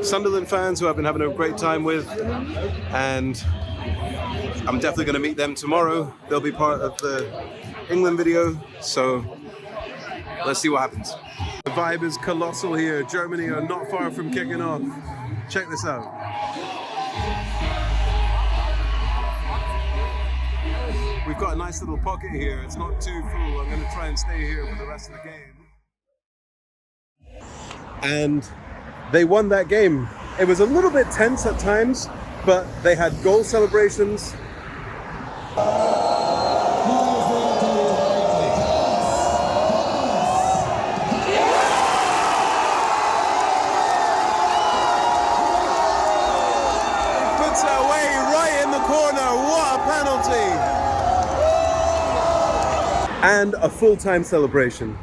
Speaker 1: Sunderland fans who I've been having a great time with, and I'm definitely going to meet them tomorrow. They'll be part of the England video, so let's see what happens. The vibe is colossal here. Germany are not far from kicking off. Check this out. We've got a nice little pocket here. It's not too full. I'm going to try and stay here for the rest of the game. And they won that game. It was a little bit tense at times, but they had goal celebrations. Puts it away right in the corner. What a penalty! And a full-time celebration.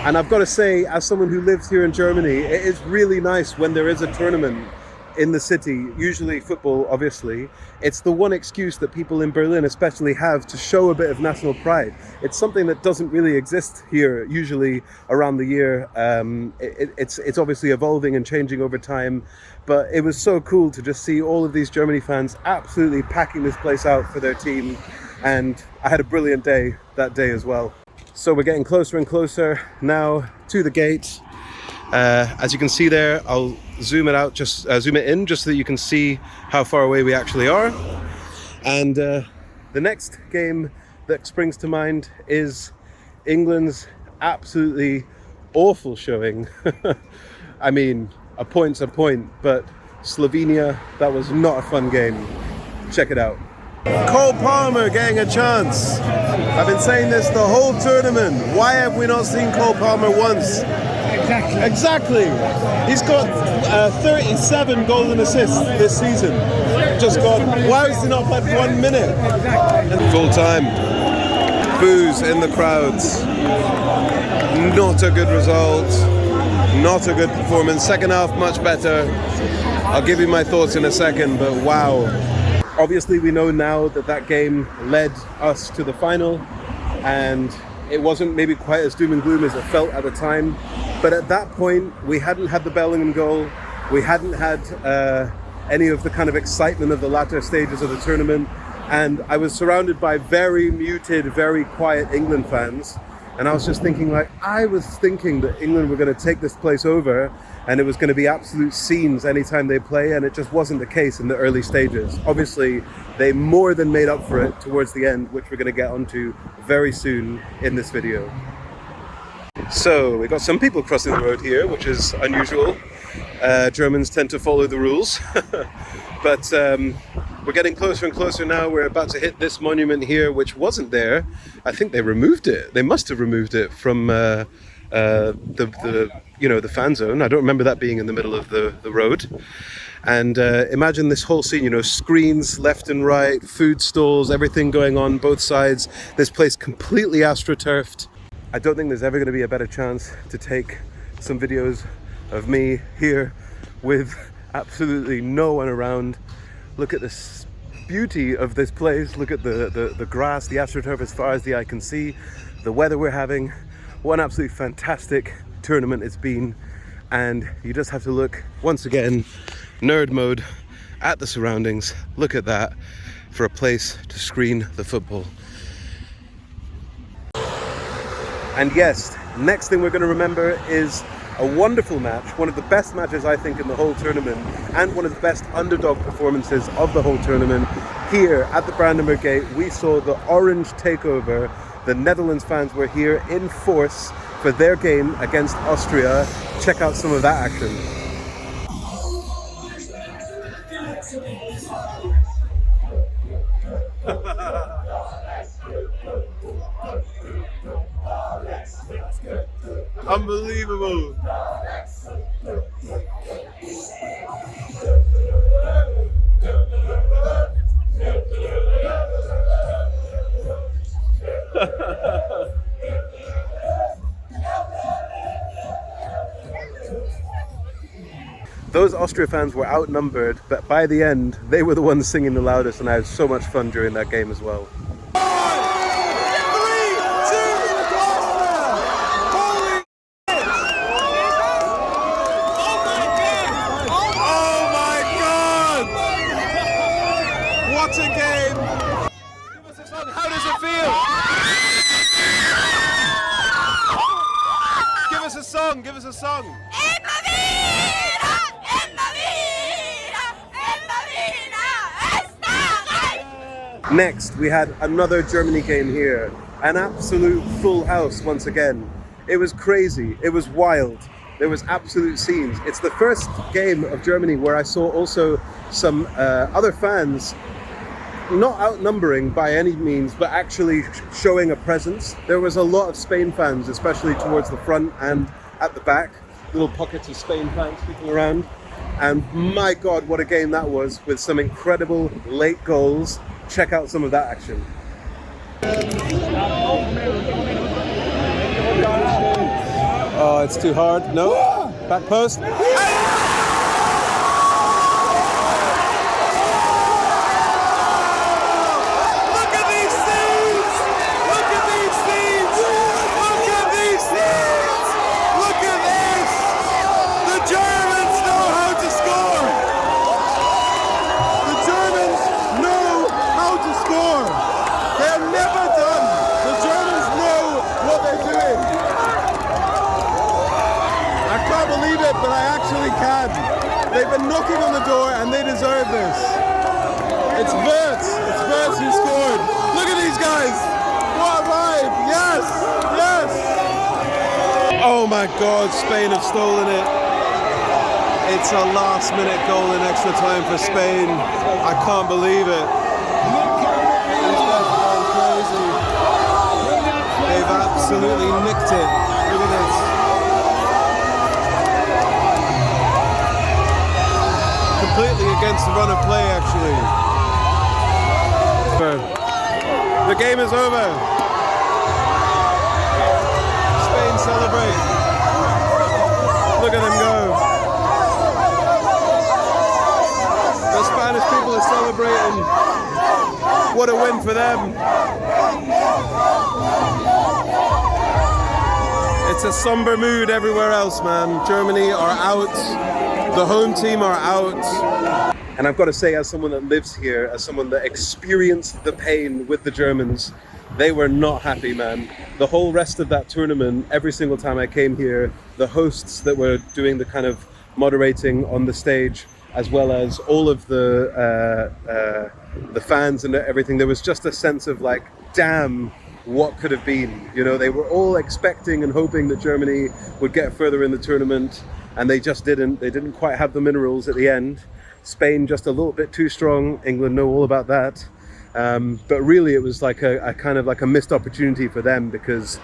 Speaker 1: And I've got to say, as someone who lives here in Germany, it is really nice when there is a tournament in the city, usually football, obviously. It's the one excuse that people in Berlin especially have to show a bit of national pride. It's something that doesn't really exist here, usually around the year. It's obviously evolving and changing over time, but it was so cool to just see all of these Germany fans absolutely packing this place out for their team. And I had a brilliant day that day as well. So we're getting closer and closer now to the gate. As you can see there, I'll zoom it out, just zoom it in, just so that you can see how far away we actually are. And the next game that springs to mind is England's absolutely awful showing. I mean, a point's a point, but Slovenia, that was not a fun game. Check it out. Cole Palmer getting a chance. I've been saying this the whole tournament. Why have we not seen Cole Palmer once? Exactly. He's got 37 goals and assists this season. Just got. Why has he not played for 1 minute? Full time. Boos in the crowds. Not a good result. Not a good performance. Second half much better. I'll give you my thoughts in a second, but wow. Obviously, we know now that that game led us to the final, and it wasn't maybe quite as doom and gloom as it felt at the time. But at that point, we hadn't had the Bellingham goal. We hadn't had any of the kind of excitement of the latter stages of the tournament. And I was surrounded by very muted, very quiet England fans. And I was just thinking, I was thinking that England were going to take this place over and it was going to be absolute scenes anytime they play, and it just wasn't the case in the early stages. Obviously, they more than made up for it towards the end, which we're going to get onto very soon in this video. So, we got some people crossing the road here, which is unusual. Germans tend to follow the rules. But we're getting closer and closer now. We're about to hit this monument here, which wasn't there. I think they removed it. They must have removed it from the fan zone. I don't remember that being in the middle of the road. And imagine this whole scene, screens left and right, food stalls, everything going on both sides. This place completely astroturfed. I don't think there's ever going to be a better chance to take some videos of me here with absolutely no one around. Look at this beauty of this place. Look at the grass, the astroturf as far as the eye can see, the weather we're having. What an absolutely fantastic tournament it's been. And you just have to look, once again, nerd mode, at the surroundings. Look at that for a place to screen the football. And yes, next thing we're going to remember is a wonderful match, one of the best matches I think in the whole tournament, and one of the best underdog performances of the whole tournament. Here at the Brandenburg gate, we saw the orange takeover. The Netherlands fans were here in force for their game against Austria. Check out some of that action.
Speaker 2: Unbelievable.
Speaker 1: Those Austria fans were outnumbered, but by the end, they were the ones singing the loudest, and I had so much fun during that game as well.
Speaker 2: What a game! Give us a song. How does it feel? Give us a song. Give us a song.
Speaker 1: Next, we had another Germany game here. An absolute full house once again. It was crazy. It was wild. There was absolute scenes. It's the first game of Germany where I saw also some other fans, not outnumbering by any means, but actually showing a presence. There was a lot of Spain fans, especially towards the front and at the back. Little pockets of Spain fans peeking around. And my God, what a game that was, with some incredible late goals. Check out some of that action.
Speaker 2: Oh, it's too hard. No. Back post.
Speaker 1: But I actually can. They've been knocking on the door and they deserve this. It's Wirtz. It's Wirtz who scored. Look at these guys. What a vibe. Yes. Yes.
Speaker 2: Oh my God, Spain have stolen it. It's a last minute goal in extra time for Spain. I can't believe it. These guys are going crazy. They've absolutely nicked it. Look at this. Completely against the run of play, actually. The game is over. Spain celebrate. Look at them go. The Spanish people are celebrating. What a win for them. It's a somber mood everywhere else, man. Germany are out. The home team are out.
Speaker 1: And I've got to say, as someone that lives here, as someone that experienced the pain with the Germans, they were not happy, man. The whole rest of that tournament, every single time I came here, the hosts that were doing the kind of moderating on the stage, as well as all of the fans and everything, there was just a sense of like, damn, what could have been. You know, they were all expecting and hoping that Germany would get further in the tournament, and they just didn't. They didn't quite have the minerals at the end. Spain just a little bit too strong. England know all about that. But really it was like a kind of like a missed opportunity for them, because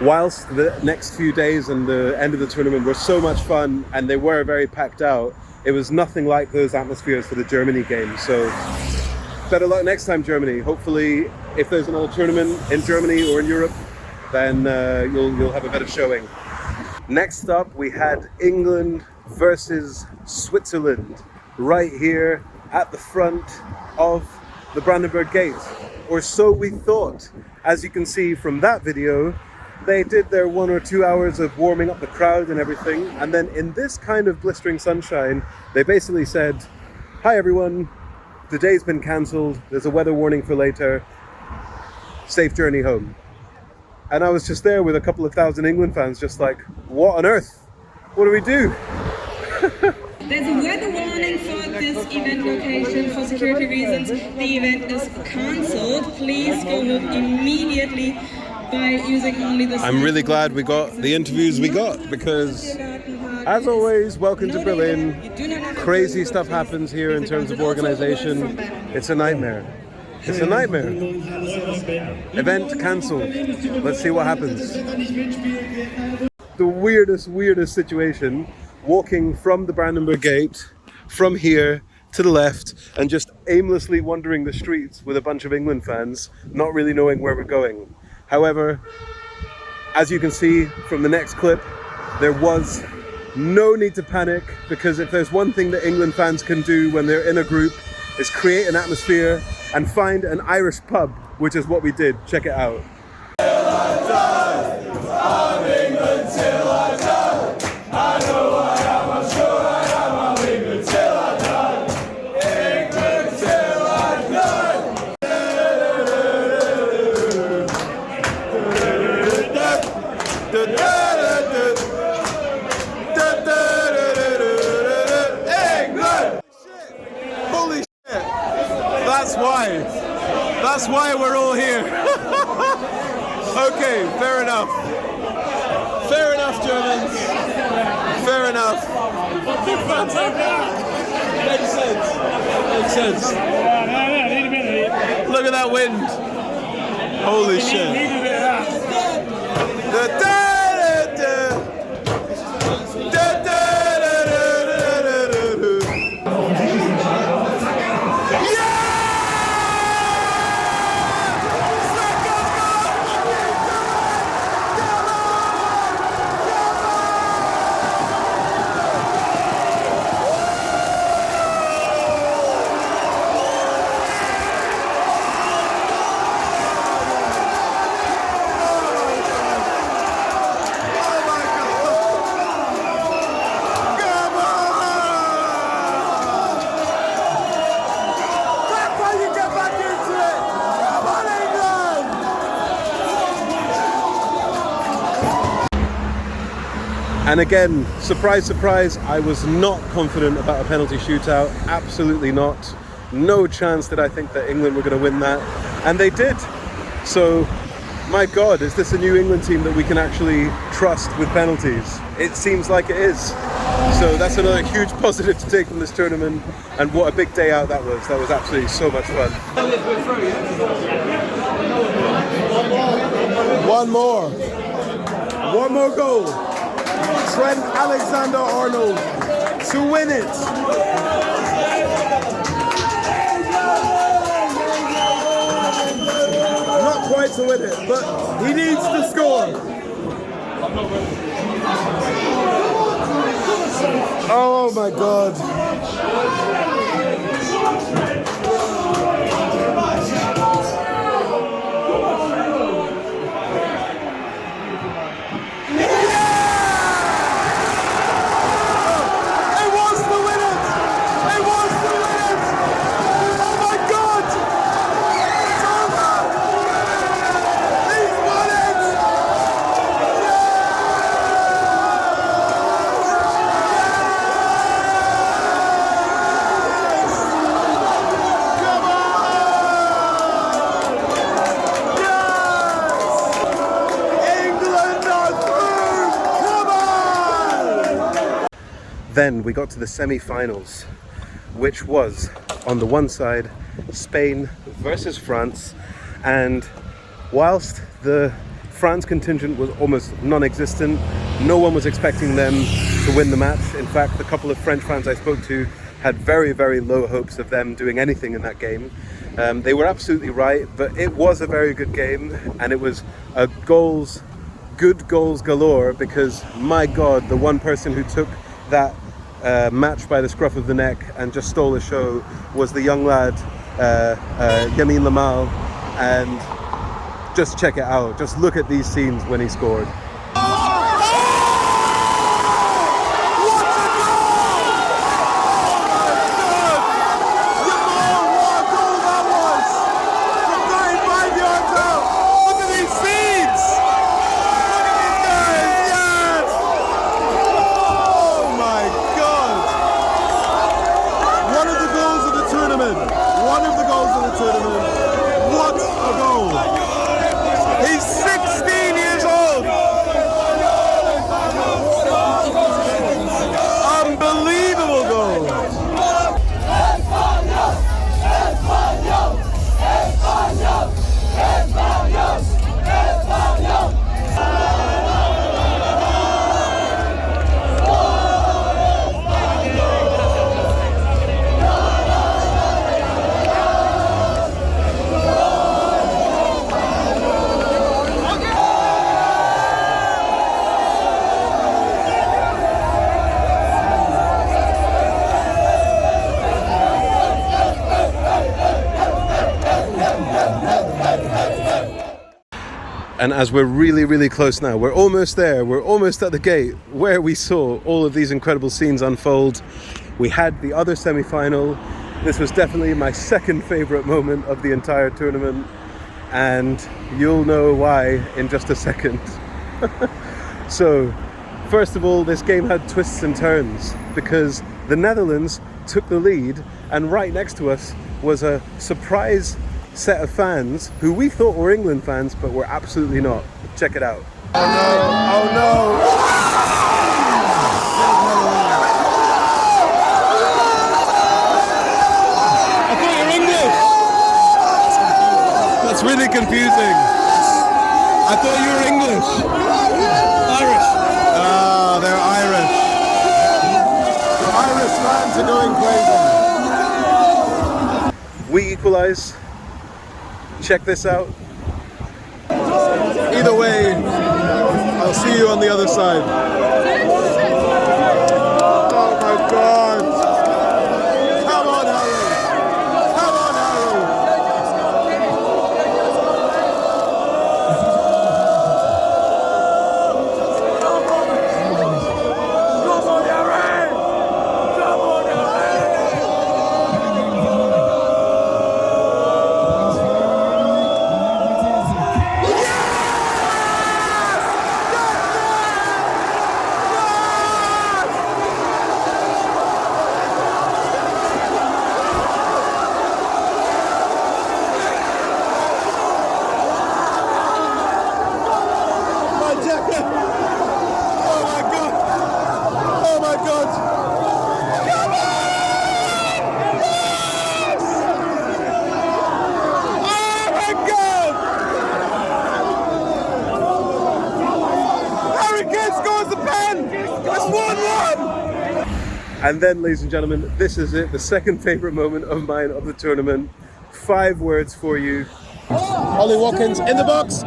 Speaker 1: whilst the next few days and the end of the tournament were so much fun and they were very packed out, it was nothing like those atmospheres for the Germany game. So better luck next time, Germany. Hopefully if there's another tournament in Germany or in Europe, then you'll have a better showing. Next up, we had England versus Switzerland, right here at the front of the Brandenburg gate, or so we thought. As you can see from that video, they did their 1 or 2 hours of warming up the crowd and everything, and then in this kind of blistering sunshine, they basically said, "Hi everyone, the day's been cancelled, there's a weather warning for later, safe journey home." And I was just there with a couple of thousand England fans, just like, what on earth? What do we do?
Speaker 10: There's a weather warning for this event location for security reasons. The event is cancelled. Please go home immediately by using only the...
Speaker 2: I'm really glad we got the interviews we got, because as always, welcome to Berlin. Crazy stuff happens here in terms of organization. It's a nightmare. It's a nightmare. Event cancelled. Let's see what happens.
Speaker 1: the weirdest situation, walking from the Brandenburg gate, from here to the left, and just aimlessly wandering the streets with a bunch of England fans, not really knowing where we're going. However, as you can see from the next clip, there was no need to panic, because if there's one thing that England fans can do when they're in a group, is create an atmosphere and find an Irish pub, which is what we did. Check it out.
Speaker 2: That's why we're all here. Okay, fair enough. Fair enough, Germans. Fair enough. Makes sense. Makes sense. Look at that wind. Holy shit.
Speaker 1: And again, surprise, surprise, I was not confident about a penalty shootout. Absolutely not. No chance did I think that England were going to win that. And they did. So, my God, is this a new England team that we can actually trust with penalties? It seems like it is. So that's another huge positive to take from this tournament. And what a big day out that was. That was absolutely so much fun.
Speaker 2: One more goal. Trent Alexander-Arnold to win it. Not quite to win it, but he needs to score. Oh my God.
Speaker 1: Then we got to the semi-finals, which was, on the one side, Spain versus France. And whilst the France contingent was almost non-existent, no one was expecting them to win the match. In fact, the couple of French fans I spoke to had very, very low hopes of them doing anything in that game. They were absolutely right, but it was a very good game, and it was good goals galore, because my God, the one person who took that match by the scruff of the neck and just stole the show was the young lad Yamalle, and just check it out. Just look at these scenes when he scored. And as we're really, really close now, we're almost there, we're almost at the gate where we saw all of these incredible scenes unfold. We had the other semi-final. This was definitely my second favourite moment of the entire tournament, and you'll know why in just a second. So, first of all, this game had twists and turns because the Netherlands took the lead, and right next to us was a surprise set of fans who we thought were England fans, but were absolutely not. Check it out.
Speaker 2: Oh no! Oh no! I thought you were English! That's really confusing. I thought you were English. Irish. Ah, they're Irish. The Irish fans are going crazy.
Speaker 1: We equalise. Check this out.
Speaker 2: Either way, I'll see you on the other side. Oh my God! Come on, Harry! Come on,
Speaker 1: And then, ladies and gentlemen, this is it, the second favourite moment of mine of the tournament. 5 words for you.
Speaker 2: Ollie Watkins in the box.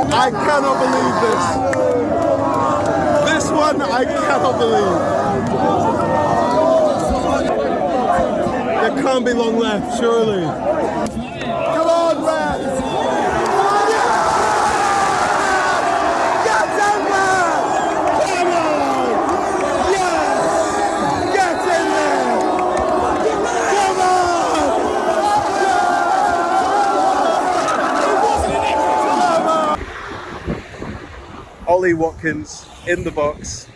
Speaker 2: I cannot believe this. This one I cannot believe. There can't be long left, surely. Come on, Reds! Get in there! Come on! Yes! Get in there! Come on!
Speaker 1: Ollie Watkins in the box.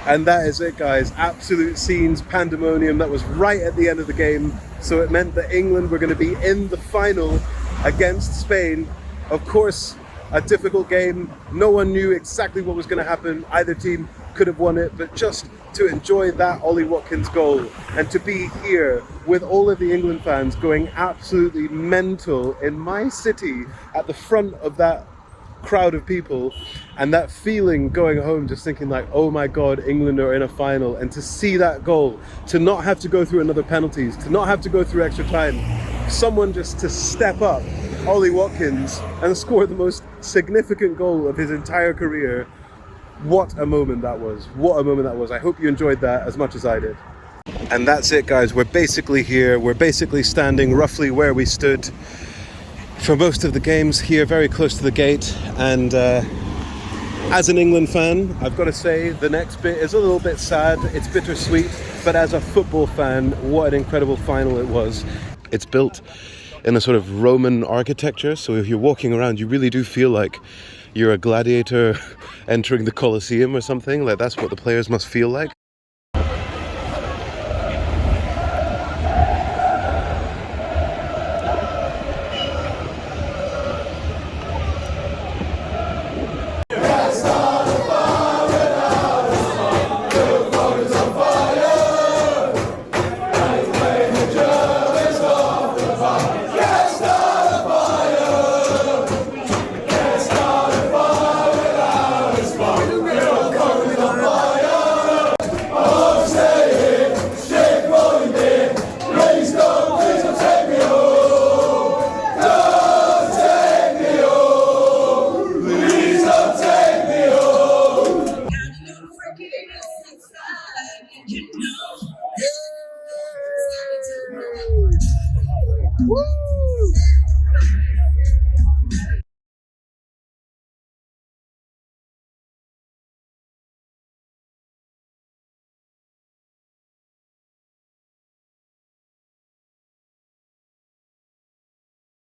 Speaker 1: And that is it, guys. Absolute scenes, pandemonium. That was right at the end of the game. So it meant that England were going to be in the final against Spain. Of course, a difficult game. No one knew exactly what was going to happen. Either team could have won it, but just to enjoy that Ollie Watkins goal and to be here with all of the England fans going absolutely mental in my city at the front of that crowd of people, and that feeling going home just thinking like, oh my god, England are in a final, and to see that goal, to not have to go through another penalties, to not have to go through extra time, someone just to step up, Ollie Watkins, and score the most significant goal of his entire career. What a moment that was. What a moment that was. I hope you enjoyed that as much as I did. And that's it, guys. We're basically here. We're basically standing roughly where we stood for most of the games here, very close to the gate. And as an England fan, I've got to say the next bit is a little bit sad. It's bittersweet, but as a football fan, what an incredible final it was. It's built in a sort of Roman architecture, so if you're walking around, you really do feel like you're a gladiator entering the Colosseum or something. Like, that's what the players must feel like.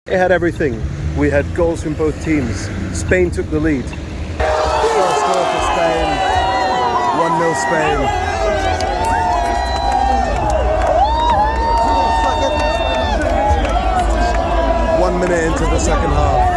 Speaker 1: It had everything. We had goals from both teams. Spain took the lead.
Speaker 2: First goal for Spain. 1-0 Spain. One minute into the second half.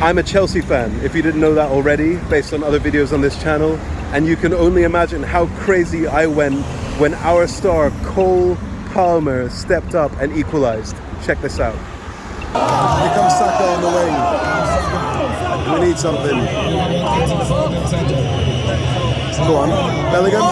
Speaker 1: I'm a Chelsea fan, if you didn't know that already, based on other videos on this channel. And you can only imagine how crazy I went when our star, Cole Palmer, stepped up and equalised. Check this out.
Speaker 2: Here comes Saka on the wing. We need something. Go on, Bellingham.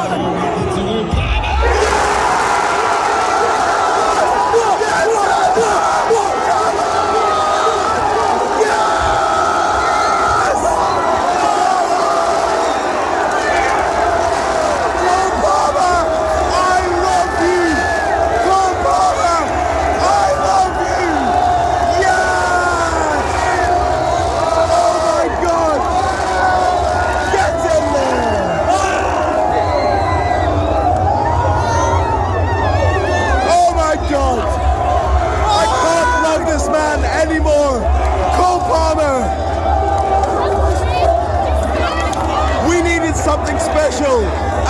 Speaker 2: Something special,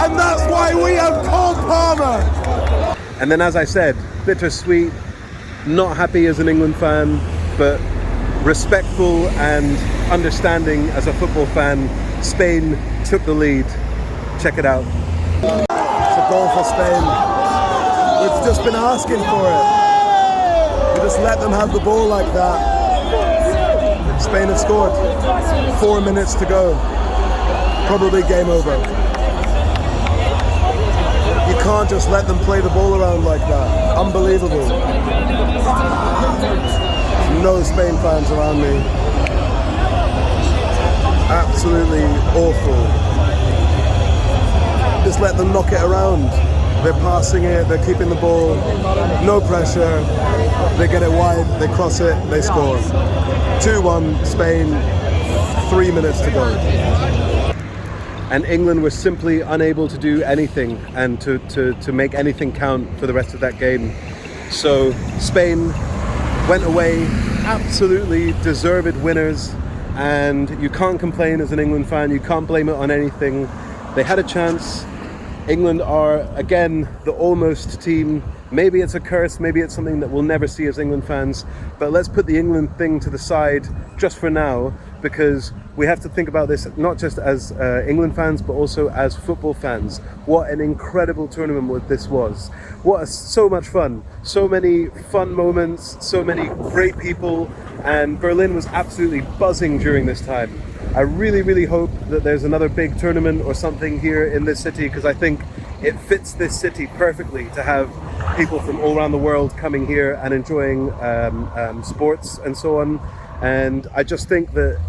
Speaker 2: and that's why we have Cole Palmer.
Speaker 1: And then, as I said, bittersweet, not happy as an England fan, but respectful and understanding as a football fan. Spain took the lead. Check it out.
Speaker 2: It's a goal for Spain. We've just been asking for it. We just let them have the ball like that. Spain have scored. 4 minutes to go. Probably game over. You can't just let them play the ball around like that. Unbelievable. No Spain fans around me. Absolutely awful. Just let them knock it around. They're passing it, they're keeping the ball, no pressure. They get it wide, they cross it, they score. 2-1 Spain, 3 minutes to go.
Speaker 1: And England were simply unable to do anything and to make anything count for the rest of that game. So Spain went away absolutely deserved winners, and you can't complain as an England fan, you can't blame it on anything. They had a chance. England are, again, the almost team. Maybe it's a curse, maybe it's something that we'll never see as England fans, but let's put the England thing to the side just for now, because we have to think about this not just as England fans, but also as football fans. What an incredible tournament this was. So much fun. So many fun moments, so many great people, and Berlin was absolutely buzzing during this time. I really, really hope that there's another big tournament or something here in this city, because I think it fits this city perfectly to have people from all around the world coming here and enjoying sports and so on. And I just think that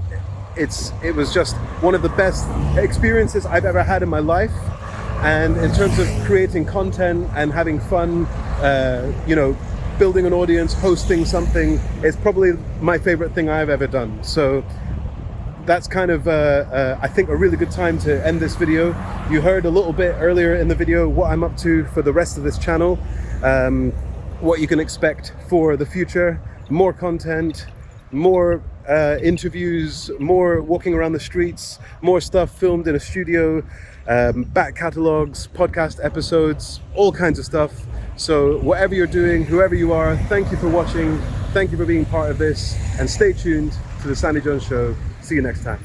Speaker 1: it was just one of the best experiences I've ever had in my life. And in terms of creating content and having fun, building an audience, hosting something, it's probably my favorite thing I've ever done. So that's kind of, I think, a really good time to end this video. You heard a little bit earlier in the video what I'm up to for the rest of this channel, what you can expect for the future, more content, more interviews, more walking around the streets, more stuff filmed in a studio, back catalogs, podcast episodes, all kinds of stuff. So whatever you're doing, whoever you are, thank you for watching, thank you for being part of this, and stay tuned to the Sandy Jones Show. See you next time.